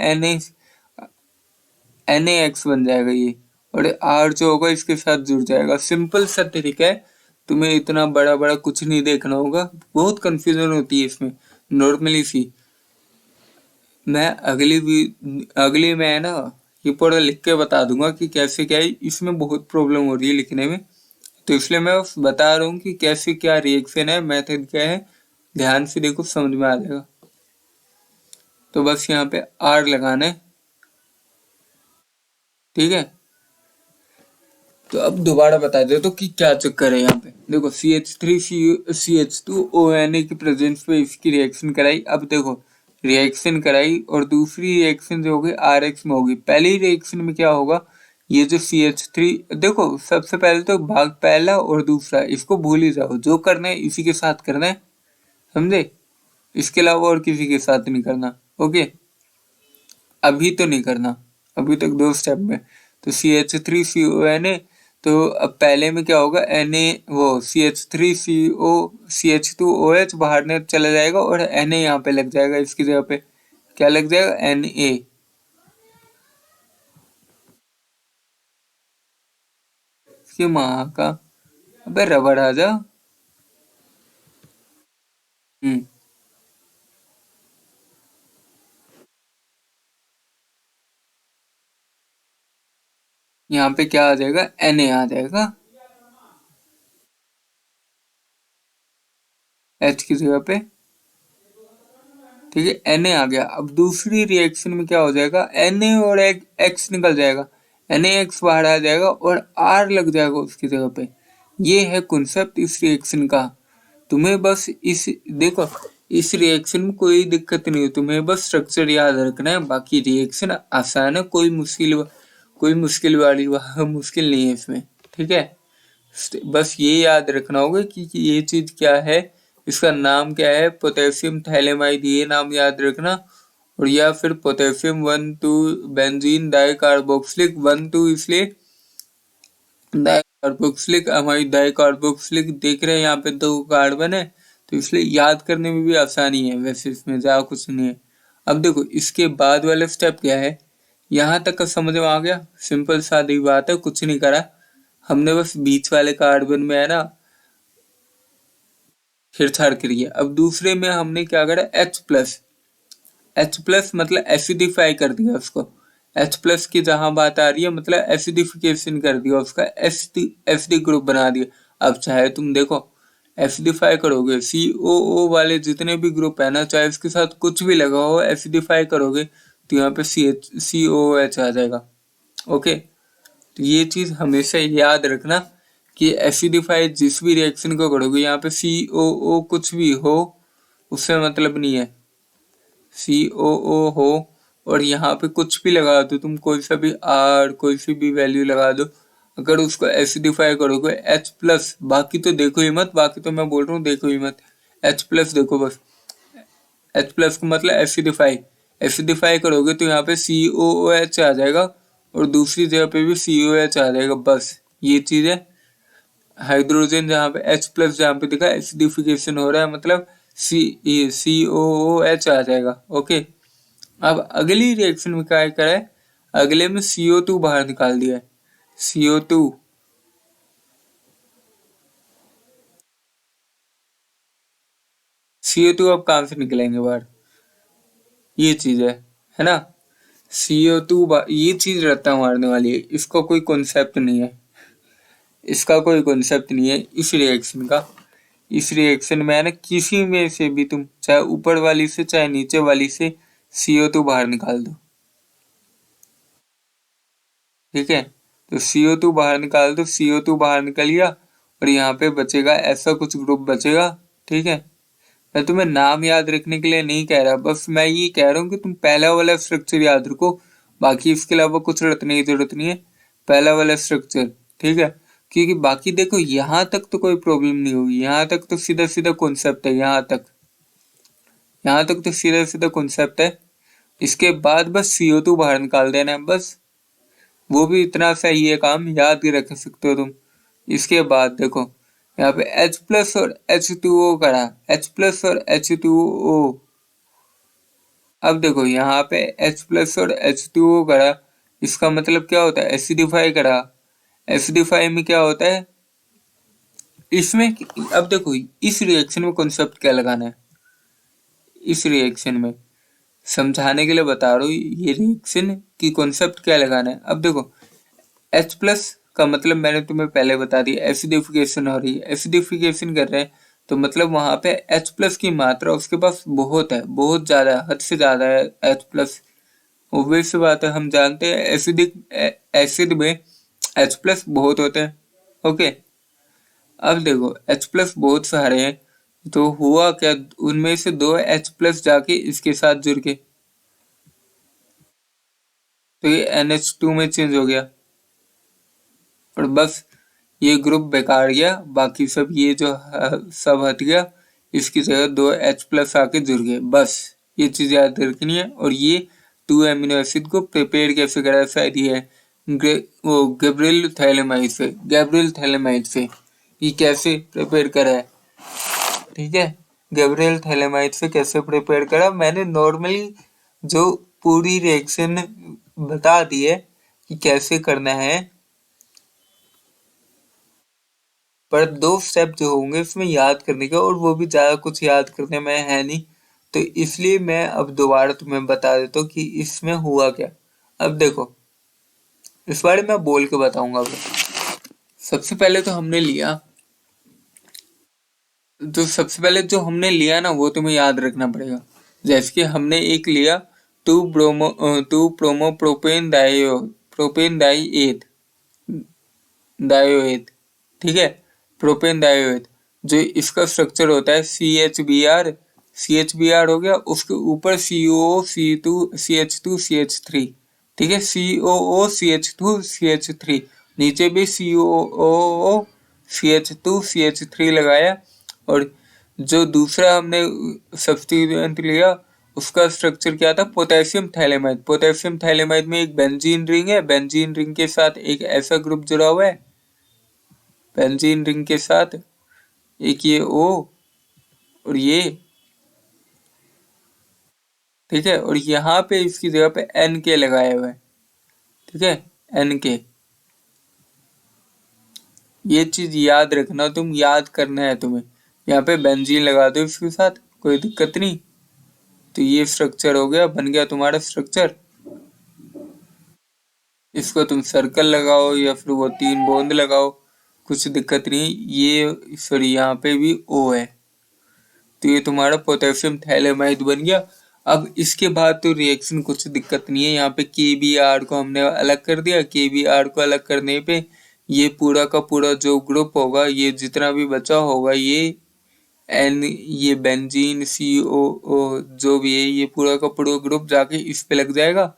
NaX बन जाएगा ये, और R जो होगा इसके साथ जुड़ जाएगा। सिंपल सा तरीका है, तुम्हें इतना बड़ा बड़ा कुछ नहीं देखना होगा। बहुत कंफ्यूजन होती है इसमें नॉर्मली सी। मैं अगली में ना ये पूरा लिख के बता दूंगा कि कैसे क्या है। इसमें बहुत प्रॉब्लम हो रही है लिखने में, तो इसलिए मैं बस बता रहा हूँ कि कैसे क्या रिएक्शन है, मेथड क्या है। ध्यान से देखो समझ में आ जाएगा। तो बस यहाँ पे R लगाना है, ठीक है। तो अब दोबारा बता दे तो कि क्या चक्कर है यहाँ पे। देखो CH3CH2ONA की प्रेजेंस पे इसकी रिएक्शन कराई। अब देखो रिएक्शन कराई और दूसरी रिएक्शन जो होगी RX में होगी। पहली रिएक्शन में क्या होगा, ये जो CH3, देखो सबसे पहले तो भाग पहला और दूसरा इसको भूल ही जाओ, जो करना है इसी के साथ करना है, समझे, इसके अलावा और किसी के साथ नहीं करना। ओके, अभी तो नहीं करना, अभी तक 2 स्टेप में। तो CH3CONA, तो अब पहले में क्या होगा, Na वो CH3CH2OH बाहर ने चला जाएगा और Na यहाँ पे लग जाएगा, इसकी जगह पे क्या लग जाएगा, Na। इसके माँ का, अबे रबड़ आ जा। यहाँ पे क्या आ जाएगा, Na आ जाएगा H की जगह पे, ठीक है, Na आ गया। अब दूसरी रिएक्शन में क्या हो जाएगा, Na और X निकल जाएगा, NaX बाहर आ जाएगा और R लग जाएगा उसकी जगह पे। ये है कॉन्सेप्ट इस रिएक्शन का। तुम्हें बस इस, देखो इस रिएक्शन में कोई दिक्कत नहीं है, तुम्हें बस स्ट्रक्चर याद रखना है, बाकी रिएक्शन आसान है, कोई मुश्किल वाली मुश्किल नहीं है इसमें, ठीक है। बस ये याद रखना होगा कि ये चीज क्या है, इसका नाम क्या है, पोटेशियम थैलेमाइड, ये नाम याद रखना। और या फिर पोटेशियम 1,2 बेंजीन डाइकार्बोक्सिलिक, 1,2 इसलिए डाइकार्बोक्सिलिक अमाइड डाइकार्बोक्सिलिक, देख रहे हैं यहाँ पे 2 कार्बन है, तो इसलिए याद करने में भी आसानी है, वैसे इसमें ज्यादा कुछ नहीं है। अब देखो इसके बाद वाला स्टेप क्या है, यहाँ तक का समझ में आ गया, सिंपल सादी बात है, कुछ नहीं करा हमने, बस बीच वाले कार्बन में है ना छेड़छाड़ करी है। अब दूसरे में हमने क्या करा, H प्लस मतलब एसिडिफाई कर दिया उसको, H+ की जहां बात आ रही है मतलब एसिडिफिकेशन कर दिया उसका, एसिडिक ग्रुप बना दिया। अब चाहे तुम देखो एसिडिफाई करोगे, COO वाले जितने भी ग्रुप है ना, चाहे इसके साथ कुछ भी लगा हो, एसिडिफाई करोगे तो यहाँ पे COOH आ जाएगा। ओके, तो ये चीज हमेशा याद रखना कि एसिडिफाई जिस भी रिएक्शन को करोगे, यहाँ पे COO कुछ भी हो उससे मतलब नहीं है, COO हो और यहाँ पे कुछ भी लगा दो तुम, कोई सा भी R, कोई सी भी वैल्यू लगा दो, अगर उसको एसिडिफाई करोगे H+, बाकी तो देखो ही मत, बाकी तो मैं बोल रहा हूँ देखो ही मत, H+ देखो बस, H+ को मतलब एसिडिफाई करोगे तो यहाँ पे COOH आ जाएगा और दूसरी जगह पे भी COH आ जाएगा, बस ये चीज है। हाइड्रोजन जहाँ पे H+ जहाँ पे दिखा एसिडिफिकेशन हो रहा है, मतलब COOH आ जाएगा। ओके, अब अगली रिएक्शन में क्या करा है, अगले में CO2 बाहर निकाल दिया है, CO2 अब कहाँ से निकलेंगे बाहर, ये चीज है ना, CO2 ये चीज रहता है मारने वाली है, इसका कोई कॉन्सेप्ट नहीं है, इसका कोई कॉन्सेप्ट नहीं है इस रिएक्शन का। इस रिएक्शन में है ना, किसी में से भी तुम चाहे ऊपर वाली से चाहे नीचे वाली से CO2 बाहर निकाल दो, ठीक है। तो CO2 बाहर निकाल दो, CO2 बाहर निकल गया और यहाँ पे बचेगा ऐसा कुछ ग्रुप बचेगा, ठीक है। मैं तुम्हें नाम याद रखने के लिए नहीं कह रहा, बस मैं ये कह रहा हूँ कि तुम पहला वाला स्ट्रक्चर याद रखो, बाकी इसके अलावा कुछ रटने की जरूरत नहीं है, पहला वाला स्ट्रक्चर, ठीक है। क्योंकि बाकी देखो यहाँ तक तो कोई प्रॉब्लम नहीं होगी, यहाँ तक तो सीधा सीधा कॉन्सेप्ट है, यहाँ तक तो सीधा सीधा कॉन्सेप्ट है। इसके बाद बस CO2 बाहर निकाल देना है बस, वो भी इतना सही है काम, याद भी रख सकते हो तुम। इसके बाद देखो यहाँ पे H+ और H2O करा, H+ और H2O। अब देखो यहाँ पे H+ और H2O करा, इसका मतलब क्या होता है, एसिडिफाई करा। एसिडिफाई में क्या होता है इसमें, अब देखो इस रिएक्शन में कॉन्सेप्ट क्या लगाना है, इस रिएक्शन में समझाने के लिए बता रहा हूँ, ये रिएक्शन की कॉन्सेप्ट क्या लगाना है। अब देखो H+ का मतलब मैंने तुम्हें पहले बता दिया, एसिडिफिकेशन हो रही है, एसिडिफिकेशन कर रहे हैं तो मतलब वहां पे H+ की मात्रा उसके पास बहुत है, बहुत ज्यादा, हद से ज्यादा है H+। ऑब्वियस बात है, हम जानते हैं एसिड में H+ बहुत होते हैं। ओके, अब देखो H+ बहुत सारे हैं, तो हुआ क्या, उनमें से 2 H+ जाके इसके साथ जुड़ के, तो ये NH2 में चेंज हो गया और बस ये ग्रुप बेकार गया, बाकी सब ये जो सब हट गया, इसकी जगह 2 H+ आके जुड़ गए। बस ये चीज याद रखनी है। और ये 2 एमिनो एसिड को प्रिपेयर कैसे करा, शायद ये है वो गैब्रियल थैलेमाइड से ये कैसे प्रिपेयर करा है। ठीक है, गैब्रियल थैलेमाइड से कैसे प्रिपेयर करा, मैंने नॉर्मली जो पूरी रिएक्शन बता दी है कि कैसे करना है, पर 2 स्टेप जो होंगे उसमें याद करने का, और वो भी ज्यादा कुछ याद करने में है नहीं, तो इसलिए मैं अब दोबारा तुम्हें बता देता हूँ कि इसमें हुआ क्या। अब देखो, इस बारे में बोल के बताऊंगा। अब सबसे पहले तो हमने लिया, तो सबसे पहले जो हमने लिया ना वो तुम्हें याद रखना पड़ेगा। जैसे कि हमने एक लिया 2 प्रोमो प्रोपेन डाई डायोएथ, ठीक है, प्रोपेन डायोएथ, जो इसका स्ट्रक्चर होता है CH Br हो गया, उसके ऊपर COO CH2CH3, ठीक है, COO CH2CH3, नीचे भी COO CH2CH3 लगाया, और जो दूसरा हमने सब्स्टिट्यूएंट लिया उसका स्ट्रक्चर क्या था, पोटेशियम थैलेमाइड में एक बेंजीन रिंग है, बेंजीन रिंग के साथ एक ऐसा ग्रुप जुड़ा हुआ है, बेंजीन रिंग के साथ एक ये O और ये, ठीक है, और यहाँ पे इसकी जगह पे NK लगाया हुआ है, ठीक है, NK। ये चीज याद रखना, तुम याद करना है तुम्हें, यहाँ पे बेंजीन लगा दो इसके साथ, कोई दिक्कत नहीं। तो ये स्ट्रक्चर हो गया, बन गया तुम्हारा स्ट्रक्चर। इसको तुम सर्कल लगाओ या फिर वो 3 बॉन्ड लगाओ, कुछ दिक्कत नहीं। ये सॉरी, यहाँ पे भी O है, तो ये तुम्हारा पोटेशियम थैलेमाइड बन गया। अब इसके बाद तो रिएक्शन कुछ दिक्कत नहीं है, यहाँ पे KBr को हमने अलग कर दिया, KBr को अलग करने पे ये पूरा का पूरा जो ग्रुप होगा, ये जितना भी बचा होगा, ये बेंजीन COO जो भी है, ये पूरा का पूरा ग्रुप जाके इस पे लग जाएगा।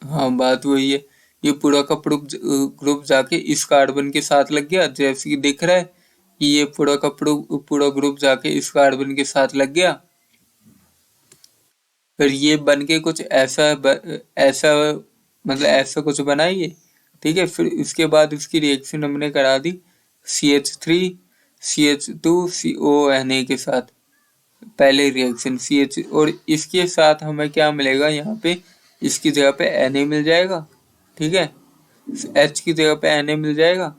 हाँ, बात वही है, ये पूरा का ग्रुप जाके इस कार्बन के साथ लग गया, जैसे कि दिख रहा है कि ये पूरा का पूरा ग्रुप जाके इस कार्बन के साथ लग गया। फिर ये बन के कुछ ऐसा मतलब ऐसा कुछ बनाइए, ठीक है। फिर इसके बाद उसकी रिएक्शन हमने करा दी CH3 CH2CONA के साथ, पहले रिएक्शन CH, और इसके साथ हमें क्या मिलेगा, यहाँ पे इसकी जगह पे Na मिल जाएगा, ठीक है, H की जगह पे Na मिल जाएगा।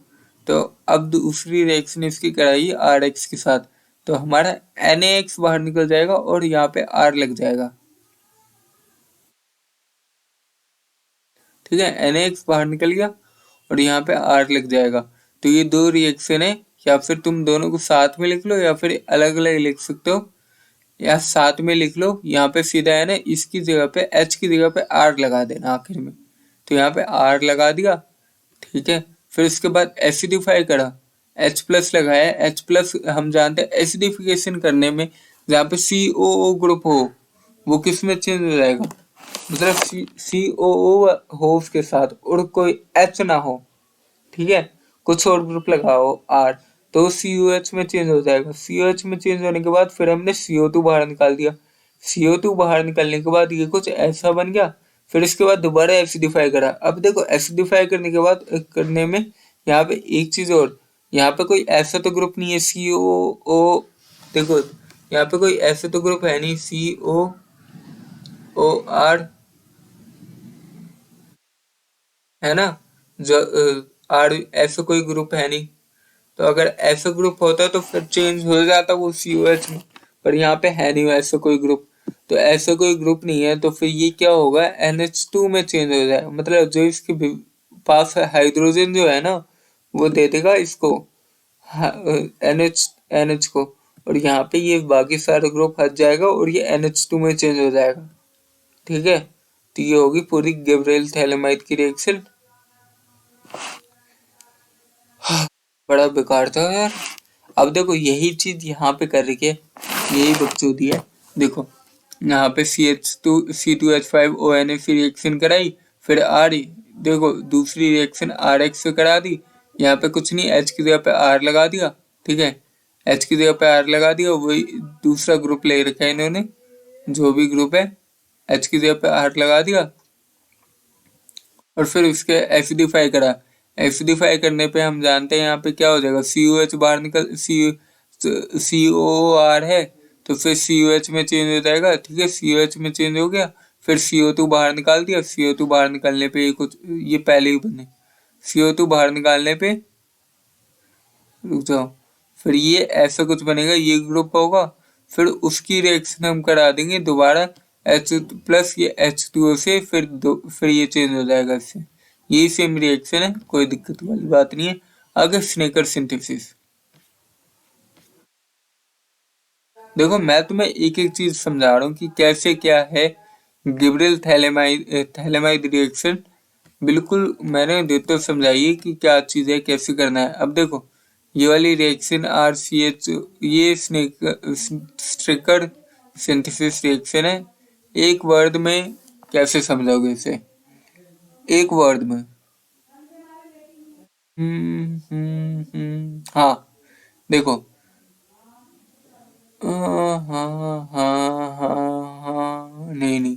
तो अब दूसरी रिएक्शन इसकी कराई RX के साथ, तो हमारा NaX बाहर निकल जाएगा और यहाँ पे R लग जाएगा, ठीक है, NaX बाहर निकल गया और यहाँ पे R लग जाएगा। तो ये 2 रिएक्शन है, या फिर तुम दोनों को साथ में लिख लो या फिर अलग अलग लिख सकते हो, या साथ में लिख लो। यहाँ पे सीधा है ना, इसकी जगह पे H की जगह पे R लगा देना आखिर में, तो यहाँ पे R लगा दिया, ठीक है। फिर इसके बाद एसिडिफाई करा, H+ लगाया, H+ हम जानते हैं एसिडिफिकेशन करने में जहाँ पे COO ग्रुप हो वो किस में चेंज हो जाएगा, मतलब COO हो उसके साथ और कोई H ना हो, ठीक है, कुछ और ग्रुप लगाओ R, तो COH में चेंज हो जाएगा। COH में चेंज होने के बाद फिर हमने CO2 बाहर निकाल दिया, CO2 बाहर निकालने के बाद ये कुछ ऐसा बन गया। फिर इसके बाद दोबारा एसिडिफाई करा। अब देखो एसिडिफाई करने के बाद करने में यहाँ पे एक चीज और, यहाँ पे कोई ऐसा तो ग्रुप नहीं है COO, देखो यहाँ पे कोई ऐसा तो ग्रुप है नहीं COOR, है ना, जो R ऐसा कोई ग्रुप है नहीं। तो अगर ऐसा ग्रुप होता तो फिर चेंज हो जाता वो COH में, पर यहाँ पे है नहीं ऐसा कोई ग्रुप, तो ऐसा कोई ग्रुप नहीं है, तो फिर ये क्या होगा, NH2 में चेंज हो जाएगा, मतलब जो इसके पास हाइड्रोजन जो है ना वो दे देगा इसको NH को, और यहाँ पे ये बाकी सारे ग्रुप हट जाएगा और ये NH2 में चेंज हो जाएगा, ठीक है। तो ये होगी पूरी गिबरेलिक थैलेमाइड की रिएक्शन। बड़ा बेकार था यार। अब देखो यही चीज यहाँ पे कर रही है, यही बकचोदी है। देखो यहाँ पे CH2C2H5ONA से रिएक्शन कराई, फिर आर, देखो दूसरी रिएक्शन RX से करा दी। यहाँ पे कुछ नहीं, H की जगह पे R लगा दिया, ठीक है, H की जगह पे R लगा दिया, वही दूसरा ग्रुप ले रखा है इन्होंने, जो भी ग्रुप है H की जगह पे R लगा दिया, और फिर उसके एसिडिफाई करा। एसिडिफाई करने पे हम जानते हैं यहाँ पे क्या हो जाएगा, COH बाहर निकल, COR है तो फिर COH में चेंज हो जाएगा, ठीक है, COH में चेंज हो गया, फिर CO2 बाहर निकाल दिया। CO2 बाहर निकालने पे ये कुछ, ये पहले ही बने, CO2 बाहर निकालने पे, रुक जाओ, फिर ये ऐसा कुछ बनेगा, ये ग्रुप होगा, फिर उसकी रिएक्शन हम करा देंगे दोबारा H प्लस ये H2O से, फिर ये चेंज हो जाएगा इससे। यही सेम रिएक्शन है, कोई दिक्कत वाली बात नहीं है। आगे स्नेकर सिंथेसिस। देखो मैं तुम्हें एक एक चीज समझा रहा हूँ कि कैसे क्या है गिबरेल थैलेमाइड रिएक्शन। बिल्कुल मैंने देते समझाई है कि क्या चीज है, कैसे करना है। अब देखो ये वाली रिएक्शन RCH, ये स्ट्रिकर सिंथेसिस रिएक्शन है। एक वर्ड में कैसे समझोगे इसे, एक वर्ड में? हाँ देखो, हाँ हाँ हाँ हाँ, नहीं नहीं,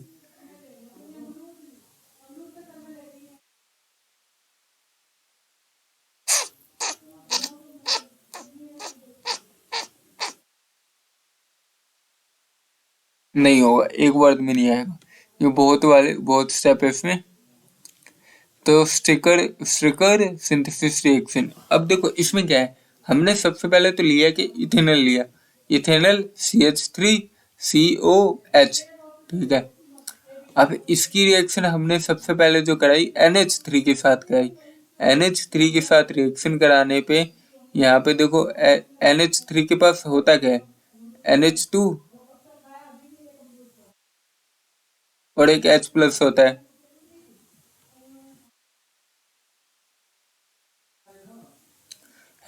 नहीं होगा, एक वर्ड में नहीं आएगा, ये बहुत स्टेप है इसमें। तो स्टिकर सिंथेसिस रिएक्शन। अब देखो इसमें क्या है, हमने सबसे पहले तो लिया कि इथेनॉल लिया, इथेनॉल CH3COH, ठीक है। अब इसकी रिएक्शन हमने सबसे पहले जो कराई NH3 के साथ कराई। NH3 के साथ रिएक्शन कराने पे यहाँ पे देखो NH3 के पास होता क्या है, NH2 और एक H प्लस होता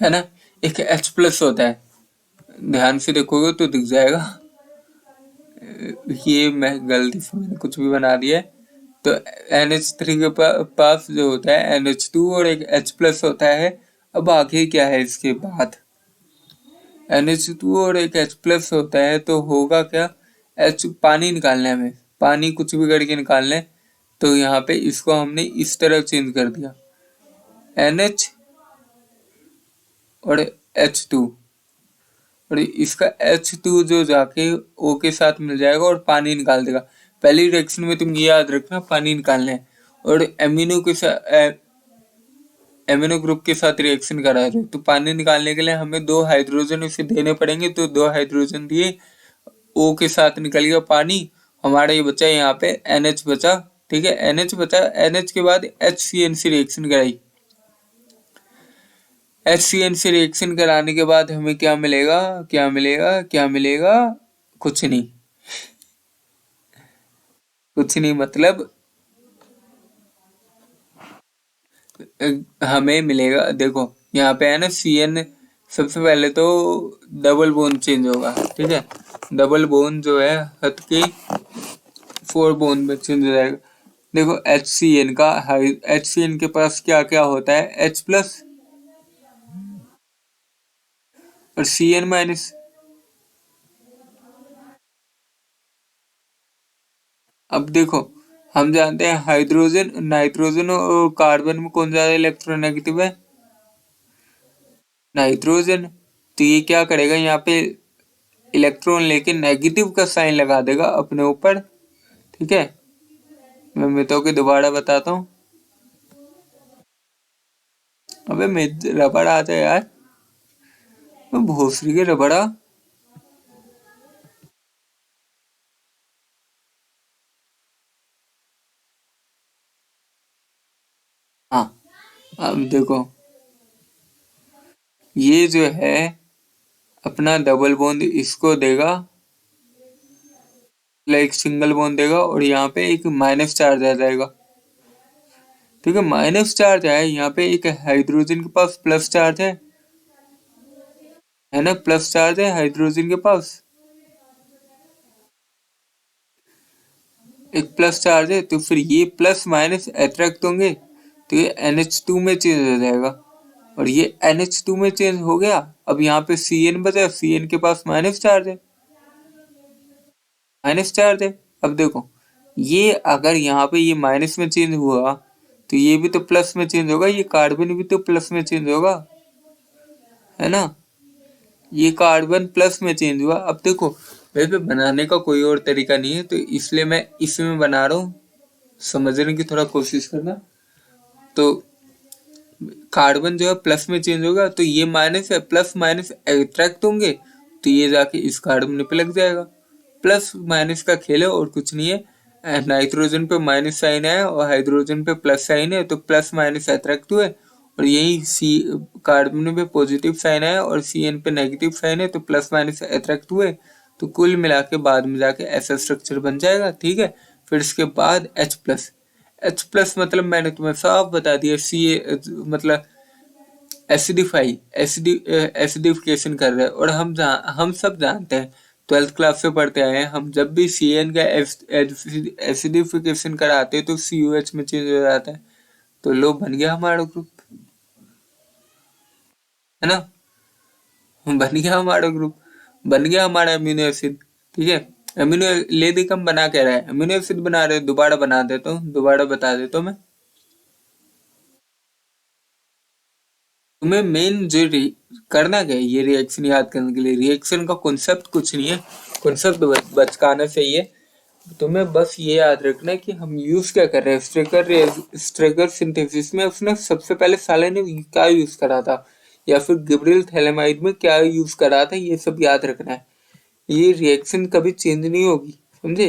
है ना, एक H प्लस होता है, ध्यान से देखोगे तो दिख जाएगा। ये मैं गलती से मैंने कुछ भी बना दिया है। तो NH3 के पास जो होता है NH2 और एक H प्लस होता है। अब आगे क्या है इसके बाद, NH2 और एक H प्लस होता है तो होगा क्या, H पानी निकालने में, पानी कुछ भी करके निकालने, तो यहाँ पे इसको हमने इस तरह चेंज कर दिया, NH और H2, और इसका H2 जो जाके O के साथ मिल जाएगा और पानी निकाल देगा। पहली रिएक्शन में तुम ये याद रखना, पानी निकालना है, और एमिनो ग्रुप के साथ रिएक्शन करा रहे हो तो पानी निकालने के लिए हमें 2 हाइड्रोजन इसे देने पड़ेंगे, तो 2 हाइड्रोजन दिए, O के साथ निकल गया पानी, हमारा ये बचा यहाँ पे NH बचा, ठीक है, NH बचा। NH के बाद HCN से रिएक्शन कराई, HCN से रिएक्शन कराने के बाद हमें क्या मिलेगा, क्या मिलेगा, क्या मिलेगा, कुछ नहीं, कुछ नहीं मतलब हमें मिलेगा, देखो यहाँ पे है ना CN, सबसे पहले तो डबल बोन चेंज होगा, ठीक है, डबल बोन जो है हथ की 4 बोन में चेंज हो जाएगा। देखो HCN का, HCN के पास क्या क्या होता है, H प्लस और CN माइनस। अब देखो हम जानते हैं हाइड्रोजन, नाइट्रोजन और कार्बन में कौन ज्यादा इलेक्ट्रोनेगेटिव है, नाइट्रोजन। तो ये क्या करेगा, यहाँ पे इलेक्ट्रॉन लेके नेगेटिव का साइन लगा देगा अपने ऊपर, ठीक है। मैं मित्रों के दोबारा बताता हूँ, अबे रबड़ आ जाए यार, मैं भोसरी के रबड़ा। हाँ अब देखो ये जो है अपना डबल बॉन्ड इसको देगा, एक सिंगल बॉन्ड देगा और यहाँ पे एक माइनस चार्ज आ जाएगा। ठीक है, माइनस चार्ज है, यहाँ पे एक हाइड्रोजन के पास प्लस चार्ज है ना, प्लस चार्ज है हाइड्रोजन के पास, एक प्लस चार्ज है, तो फिर ये प्लस माइनस अट्रैक्ट होंगे तो ये NH2 में चेंज हो जाएगा और ये NH2 में चेंज हो गया। अब यहाँ पे Cn बचा, Cn के पास माइनस चार्ज है, माइनस चार्ज है। अब देखो, ये अगर यहाँ पे ये माइनस में चेंज हुआ तो ये भी तो प्लस में चेंज होगा, ये कार्बन भी तो प्लस में चेंज होगा, है ना, ये कार्बन प्लस में चेंज हुआ। अब देखो, वैसे बनाने का कोई और तरीका नहीं है तो इसलिए मैं इसमें बना रहा हूँ, समझने की थोड़ा कोशिश करना। तो कार्बन जो है प्लस में चेंज होगा तो ये माइनस है, प्लस माइनस अट्रैक्ट होंगे तो ये जाके इस कार्बन पे लग जाएगा। प्लस माइनस का खेल है और कुछ नहीं है। नाइट्रोजन पे माइनस साइन है और हाइड्रोजन पे प्लस साइन है, तो प्लस माइनस अट्रैक्ट हुए और यही सी कार्बन पे पॉजिटिव साइन है और Cn पे नेगेटिव साइन है, तो प्लस माइनस अट्रैक्ट हुए, तो कुल मिला के बाद में जाके ऐसा स्ट्रक्चर बन जाएगा। ठीक है, फिर इसके बाद H प्लस मतलब मैंने तुम्हें साफ बता दिया, मतलब एसिडिफिकेशन कर रहा है। और हम सब जानते हैं, 12th क्लास से पढ़ते आए हैं हम, जब भी Cn का एसिडिफिकेशन कराते हैं तो COH में चेंज हो जाता है, तो लो बन गया हमारा ग्रुप, है ना, बन गया हमारा ग्रुप, बन गया हमारा अमीनो एसिड। ठीक है, अमीनो लेदिक हम बना के रहे, अमीनो एसिड बना रहे, दोबारा बना देता हूँ, दोबारा बता देता हूँ मैं तुम्हें। मेन जो करना क्या है, ये रिएक्शन याद करने के लिए, रिएक्शन का कॉन्सेप्ट कुछ नहीं है, कॉन्सेप्ट बचकाना चाहिए तुम्हें, बस ये याद रखना है कि हम यूज क्या कर रहे हैं। स्ट्रेकर सिंथेसिस में उसने सबसे पहले साले ने क्या यूज करा था, या फिर गिब्रिल थैलेमाइड में क्या यूज करा था, ये सब याद रखना है। ये रिएक्शन कभी चेंज नहीं होगी, समझे,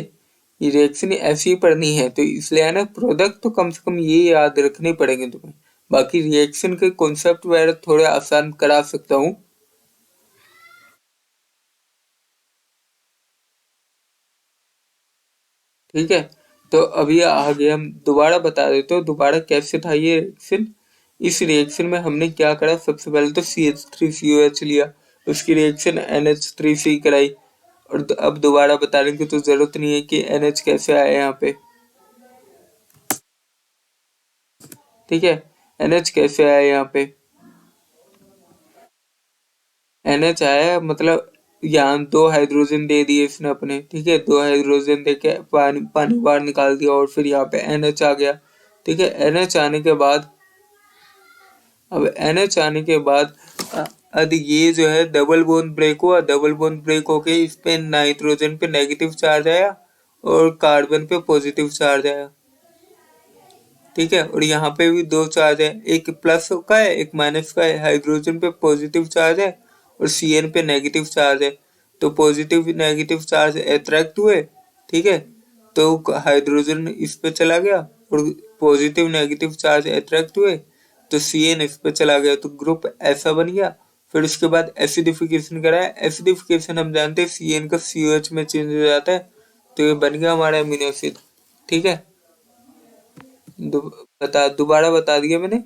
ये रिएक्शन ऐसी ही पढ़नी है, तो इसलिए है ना, प्रोडक्ट तो कम से कम ये याद रखने पड़ेंगे तुम्हें। बाकी रिएक्शन के कॉन्सेप्ट वगैरह थोड़े आसान करा सकता हूँ। ठीक है, तो अभी आगे हम दोबारा बता देते हो दोबारा कैसे था ये रिएक्शन। इस रिएक्शन में हमने क्या करा, सबसे पहले तो CH3COH लिया, उसकी रिएक्शन NH3C कराई, और अब दोबारा बताने की तो जरूरत नहीं है कि NH कैसे आया यहाँ पे। ठीक है, NH कैसे आया यहाँ पे, NH आया मतलब यहाँ दो हाइड्रोजन दे दिए इसने अपने, ठीक है, दो हाइड्रोजन दे के पानी पानी बाहर निकाल दिया और फिर यहाँ पे NH आ गया। ठीक है, NH आने के बाद, अब NH आने के बाद अब ये जो है डबल बॉन्ड ब्रेक हुआ, डबल बॉन्ड ब्रेक होके इस पे नाइट्रोजन पे नेगेटिव चार्ज आया और कार्बन पे पॉजिटिव चार्ज आया। ठीक है, और यहाँ पे भी दो चार्ज है, एक प्लस का है एक माइनस का है, हाइड्रोजन पे पॉजिटिव चार्ज है और Cn पे नेगेटिव चार्ज है, तो पॉजिटिव नेगेटिव चार्ज अट्रैक्ट हुए। ठीक है, तो हाइड्रोजन इस पे चला गया और पॉजिटिव नेगेटिव चार्ज अट्रैक्ट हुए तो Cn इस पे चला गया, तो ग्रुप ऐसा बन गया। फिर उसके बाद एसिडिफिकेशन कराया, एसिडिफिकेशन हम जानते हैं Cn का COH में चेंज हो जाता है, तो ये बन गया हमारा अमीनो एसिड। ठीक है, दोबारा बता दिया मैंने।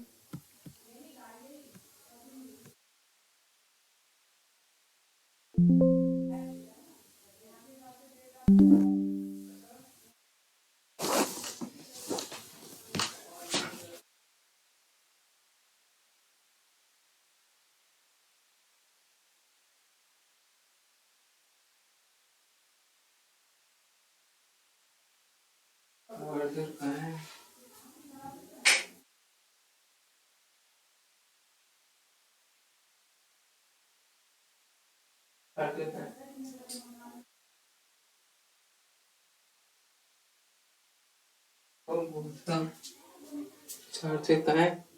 चार से कहाँ है?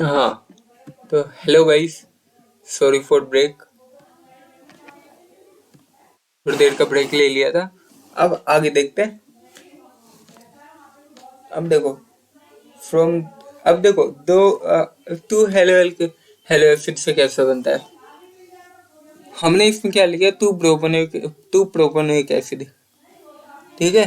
हाँ, तो hello guys, sorry for break. थोड़ी देर का ब्रेक ले लिया था। अब आगे देखते हैं। अब देखो फ्रॉम अब देखो दो टू हेलो एसिड से कैसे बनता है। हमने इसमें क्या लिखा, टू प्रोपोनिक एसिड। ठीक है,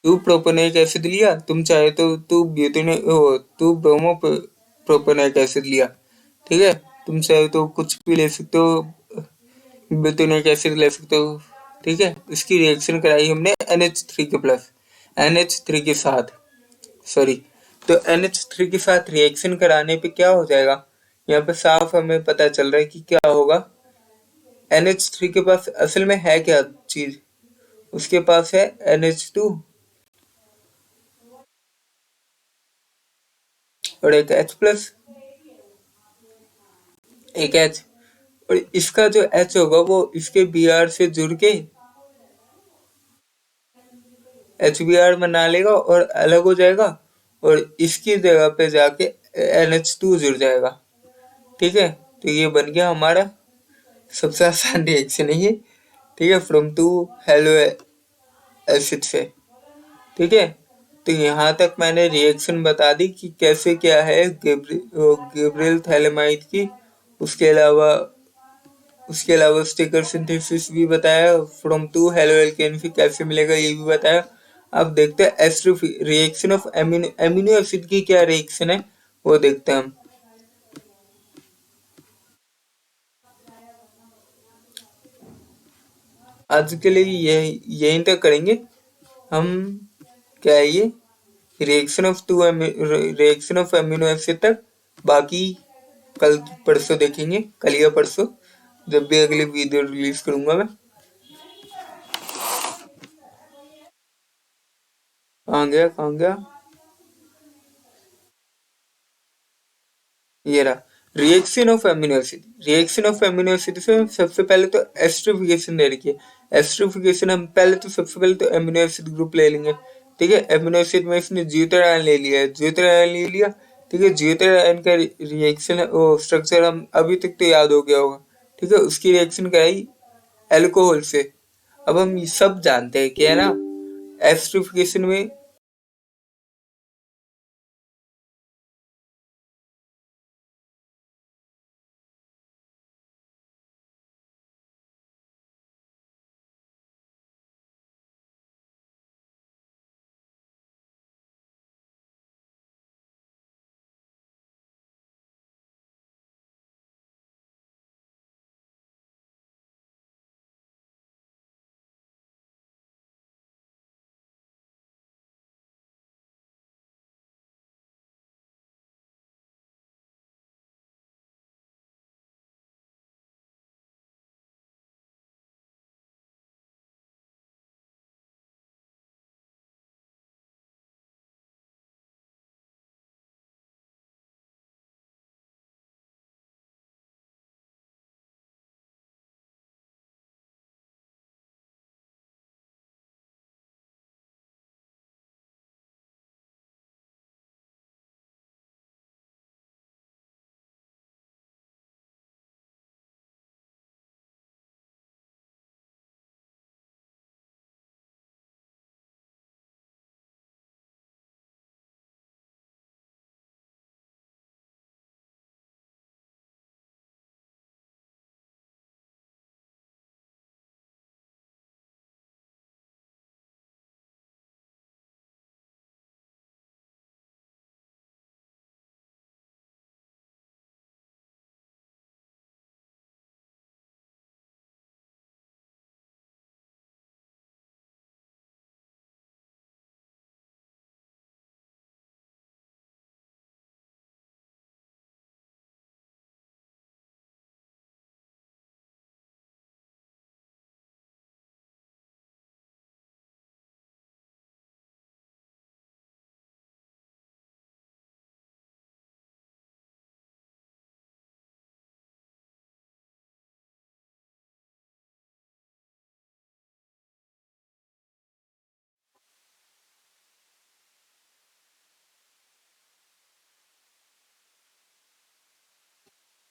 टू प्रोपोनिक एसिड लिया, तुम चाहे तो टू ब्रोमो प्रोपोनिक एसिड लिया। ठीक है, तुम चाहे तो कुछ भी ले सकते हो, ब्यूटेनिक एसिड ले सकते हो। ठीक है, इसकी रिएक्शन कराई हमने NH3 के प्लस NH3 के साथ, सॉरी। तो NH3 के साथ रिएक्शन कराने पे क्या हो जाएगा, यहाँ पे साफ हमें पता चल रहा है कि क्या होगा। NH3 के पास असल में है क्या चीज, उसके पास है NH2 और एक H प्लस, एक H। और इसका जो H होगा वो इसके Br से जुड़ के HBr बना लेगा और अलग हो जाएगा, और इसकी जगह पे जाके NH2 जुड़ जाएगा। ठीक है, तो ये बन गया हमारा सबसे आसान रिएक्शन है ये। ठीक है, फ्रॉम टू हेलो एसिड से। ठीक है, तो यहाँ तक मैंने रिएक्शन बता दी कि कैसे क्या है गैब्रियल थैलेमाइड की। उसके अलावा स्टिकर सिंथेसिस भी बताया, फ्रॉम टू हेलो एल्केन फिर कैसे मिलेगा ये भी बताया। अब देखते हैं रिएक्शन ऑफ एमिनो एसिड की क्या रिएक्शन है, वो देखते हैं हम। आज के लिए यहीं तक करेंगे हम। क्या है ये, रिएक्शन ऑफ एमिनो एसिड तक। बाकी कल परसों देखेंगे, कल या परसों, जब भी अगली वीडियो रिलीज करूंगा मैं। कहाँ गया, ये रहा। रिएक्शन ऑफ एमिनो एसिड से सबसे पहले तो एस्ट्रिफिकेशन दे रखी है। एस्ट्रिफिकेशन हम पहले तो सबसे पहले तो एमिनो एसिड ग्रुप ले लेंगे। ठीक है, एमिनो एसिड में इसने ज्यूटारायन ले लिया है, ज्यूटारायन ले लिया। ठीक है, ज्यूटारायन का रिएक्शन स्ट्रक्चर हम अभी तक तो याद हो गया होगा। ठीक है, उसकी रिएक्शन कराई एल्कोहल से। अब हम ये सब जानते हैं कि है ना, एस्ट्रिफिकेशन में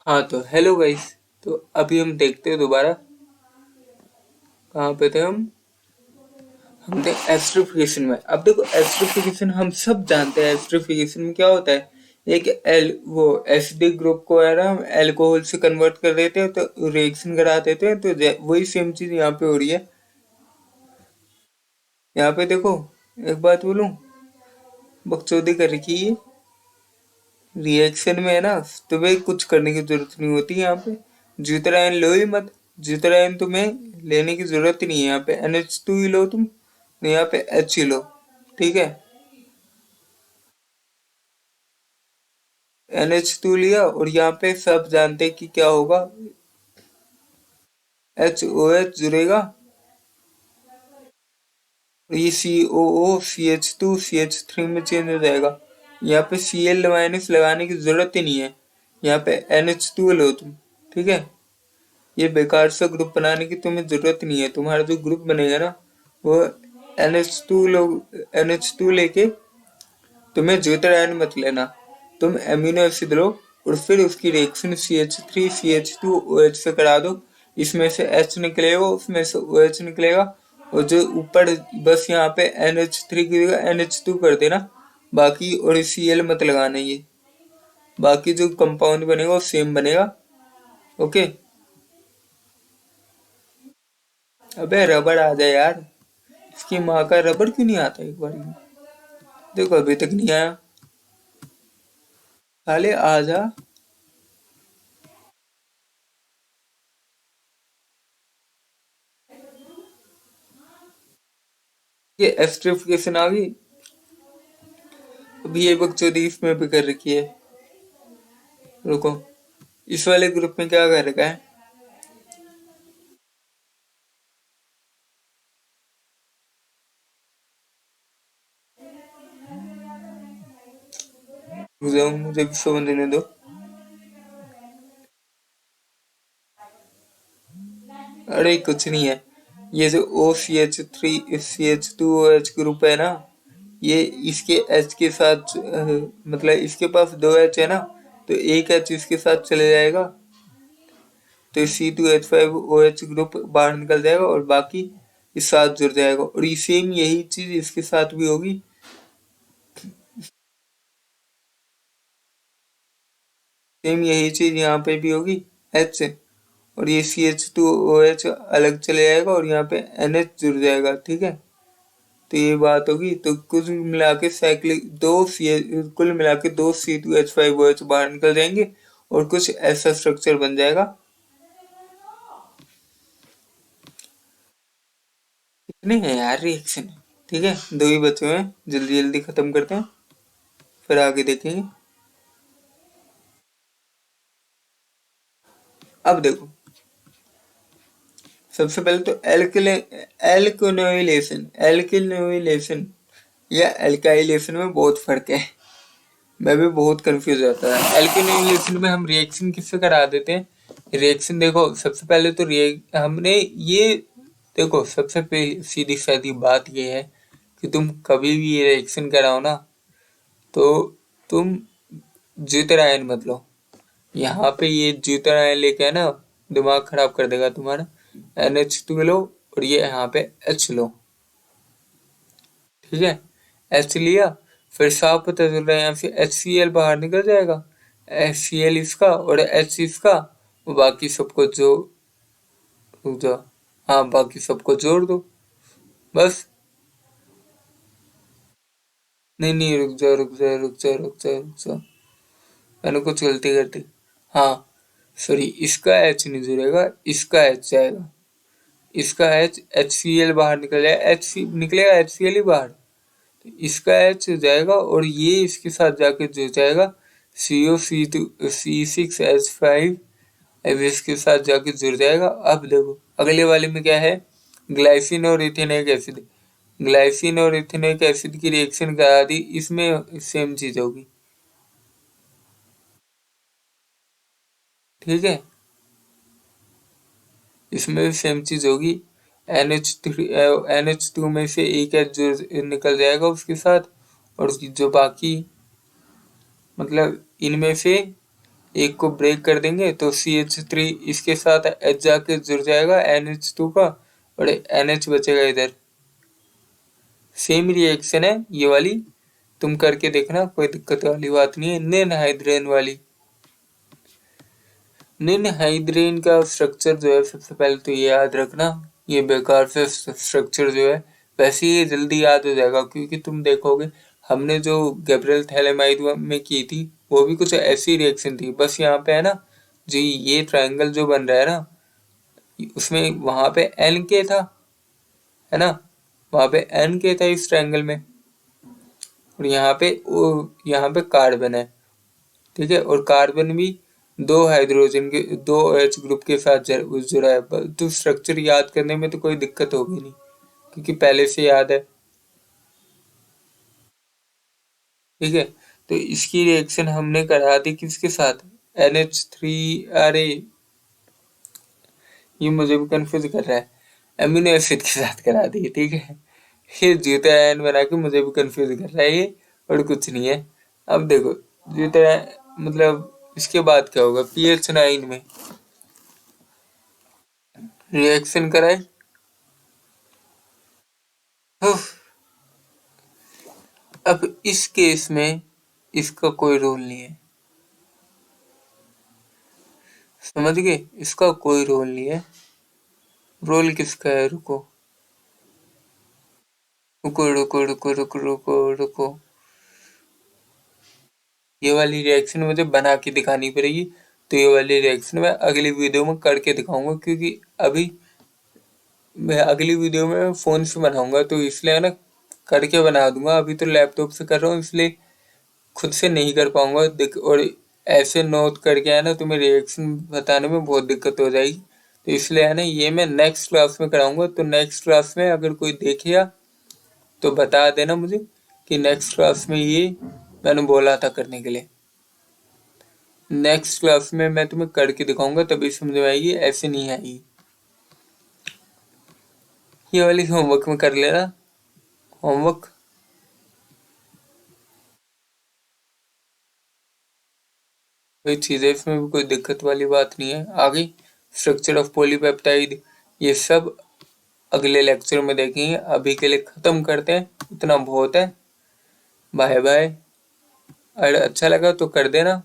हाँ तो हेलो गाइस। तो अभी हम देखते हैं दोबारा, कहाँ पे थे हम थे एस्ट्रोफिकेशन में। अब देखो एस्ट्रोफिकेशन हम सब जानते हैं, एस्ट्रोफिकेशन में क्या होता है, एक एल वो एसिडिक ग्रुप को है ना हम एल्कोहल से कन्वर्ट कर देते हैं तो रिएक्शन करा देते हैं, तो वही सेम चीज यहाँ पे हो रही है। यहाँ पे देखो, एक बात बोलूं, बकचोदी कर रखी है रिएक्शन में है ना, तुम्हें कुछ करने की जरूरत नहीं होती यहाँ पे। ज्यूतरायन लो ही मत, ज्यूतरायन तुम्हें लेने की जरूरत ही नहीं है। यहाँ पे NH2 ही लो तुम, यहाँ पे H ही लो, ठीक है। NH2 लिया और यहाँ पे सब जानते हैं कि क्या होगा, HOH जुड़ेगा, और ये COO CH3 में चेंज हो जाएगा। यहाँ पे Cl माइनस लगाने की जरूरत ही नहीं है, यहाँ पे NH2 लो तुम, ठीक है। ये बेकार सा ग्रुप बनाने की तुम्हें जरूरत नहीं है। तुम्हारा जो ग्रुप बनेगा ना वो NH2 लेके तुम्हें ज्योतिर आयन मत लेना, तुम एमिनो एसिड लो और फिर उसकी रिएक्शन CH3 CH2 OH से करा दो। इसमें से H निकलेगा, उसमें से OH निकलेगा, और जो ऊपर बस यहाँ पे NH3 की जगह NH2 कर देना, बाकी और Cl मत लगाना। ये बाकी जो कंपाउंड बनेगा वो सेम बनेगा, ओके। अबे रबड़ आ जाए यार, इसकी माँ का रबड़ क्यों नहीं आता एक बार भी? देखो अभी तक नहीं आया, साले आ जा। ये एस्ट्रिफिकेशन आ गई। अभी ये बकचोदी इसमें भी कर रखी है, रुको, इस वाले ग्रुप में क्या कर रखा है, मुझे भी समझने दो। अरे कुछ नहीं है, ये जो OCH3 CH2OH ग्रुप है ना, ये इसके H के साथ मतलब इसके पास दो H है ना, तो एक H इसके साथ चले जाएगा, तो C2H5OH ग्रुप बाहर निकल जाएगा और बाकी इस साथ जुड़ जाएगा। और ये सेम यही चीज इसके साथ भी होगी, सेम यही चीज यहाँ पे भी होगी H से, और ये CH2OH अलग चले जाएगा और यहाँ पे NH जुड़ जाएगा, ठीक है। तो ये बात होगी, तो कुल मिला के साइक्लिक कुल मिला के दो C2H5OH बाहर निकल जाएंगे और कुछ ऐसा स्ट्रक्चर बन जाएगा। इतने हैं यार रिएक्शन, ठीक है, दो ही बचे हुए हैं, जल्दी जल्दी खत्म करते हैं फिर आगे देखेंगे। अब देखो, सबसे पहले तो एल्केनोइलेशन एल्केनोइलेशन या एल्काइलेशन में बहुत फर्क है। मैं भी बहुत कंफ्यूज होता है। एल्केनोइलेशन में हम रिएक्शन किससे करा देते हैं, रिएक्शन देखो सबसे पहले तो हमने ये देखो सबसे पहले सीधी सादी बात ये है कि तुम कभी भी ये रिएक्शन कराओ ना, तो तुम ज्यूतरायन मत लो। यहाँ पे ये ज्यूतरायन लेके है ना दिमाग खराब कर देगा तुम्हारा। NH2 लो और ये यहाँ पे H लो, ठीक है। H लिया, फिर साफ पता चल रहा है यहाँ से HCl बाहर निकल जाएगा, HCl इसका और H इसका, बाकी सबको जो रुक जाओ, हाँ बाकी सबको जोड़ दो बस। नहीं नहीं रुक जाओ रुक जाओ रुक जाओ रुक जाओ रुक जाओ, मैंने कुछ गलती कर दी। हाँ सॉरी, इसका H नहीं जुड़ेगा, इसका H जाएगा, इसका HCl बाहर निकल जाएगा, H निकलेगा HCl ही बाहर, इसका H हो जाएगा और ये इसके साथ जाके जुड़ जाएगा CO C6H5, अब इसके साथ जाके जुड़ जाएगा। अब देखो अगले वाले में क्या है, ग्लाइसिन और इथेनोइक एसिड, ग्लाइसिन और इथेनोइक एसिड की रिएक्शन करा दी, इसमें सेम चीज होगी, ठीक है। इसमें भी सेम चीज होगी, NH2 में से एक H निकल जाएगा उसके साथ, और जो बाकी मतलब इनमें से एक को ब्रेक कर देंगे तो CH3 इसके साथ H जाके जुड़ जाएगा NH2 का, और NH बचेगा इधर। सेम रिएक्शन है ये वाली, तुम करके देखना, कोई दिक्कत वाली बात नहीं है। निन हाइड्रेन वाली, निन हाइड्रेन का स्ट्रक्चर जो है सबसे पहले तो ये याद रखना, ये बेकार से स्ट्रक्चर जो है, वैसे ही जल्दी याद हो जाएगा, क्योंकि तुम देखोगे हमने जो गैब्रियल थैलेमाइड में की थी वो भी कुछ ऐसी रिएक्शन थी। बस यहाँ पे है ना जी, ये ट्रायंगल जो बन रहा है ना, उसमें वहां पे NK था, है ना, वहां पे NK था इस ट्रायंगल में, और यहाँ पे कार्बन है, ठीक है, और कार्बन भी दो हाइड्रोजन के, दो H ग्रुप के साथ जुड़ा है। तो स्ट्रक्चर याद करने में तो कोई दिक्कत होगी नहीं, क्योंकि पहले से याद है, ठीक है। तो इसकी रिएक्शन हमने करा दी किसके साथ, NH3, अरे ये मुझे भी कंफ्यूज कर रहा है, अमीनो एसिड के साथ करा दी, ठीक है। ये जीटा आयन बना के मुझे भी कंफ्यूज कर रहा है ये, और कुछ नहीं है। अब देखो जीटा, मतलब इसके बाद क्या होगा, PH9 में रिएक्शन कराए, अब इस केस में इसका कोई रोल नहीं है, समझ गए, इसका कोई रोल नहीं है। रोल किसका है, रुको रुको रुको रुको रुको रुको रुको, ये वाली रिएक्शन मुझे बना के दिखानी पड़ेगी। तो ये वाली रिएक्शन मैं अगली वीडियो में करके दिखाऊंगा, क्योंकि अभी मैं अगली वीडियो में फोन से बनाऊंगा, तो इसलिए ना करके बना दूंगा। अभी तो लैपटॉप से कर रहा हूँ, इसलिए खुद से नहीं कर पाऊंगा। और ऐसे नोट करके है ना तुम्हें रिएक्शन बताने में बहुत दिक्कत हो जाएगी, तो इसलिए है ना ये मैं नेक्स्ट क्लास में कराऊंगा। तो नेक्स्ट क्लास में अगर कोई देखेगा तो बता देना मुझे कि नेक्स्ट क्लास में ये मैंने बोला था करने के लिए। नेक्स्ट क्लास में मैं तुम्हें करके दिखाऊंगा, तभी समझ में आएगी, ऐसे नहीं आएगी। ये वाली होमवर्क में कर लेना, होमवर्क। कोई चीज़ है इसमें भी, कोई दिक्कत वाली बात नहीं है। आगे स्ट्रक्चर ऑफ पॉलीपेप्टाइड, ये सब अगले लेक्चर में देखेंगे। अभी के लिए खत्म करते हैं, इतना बहुत है। Bye bye. अगर अच्छा लगा तो कर देना।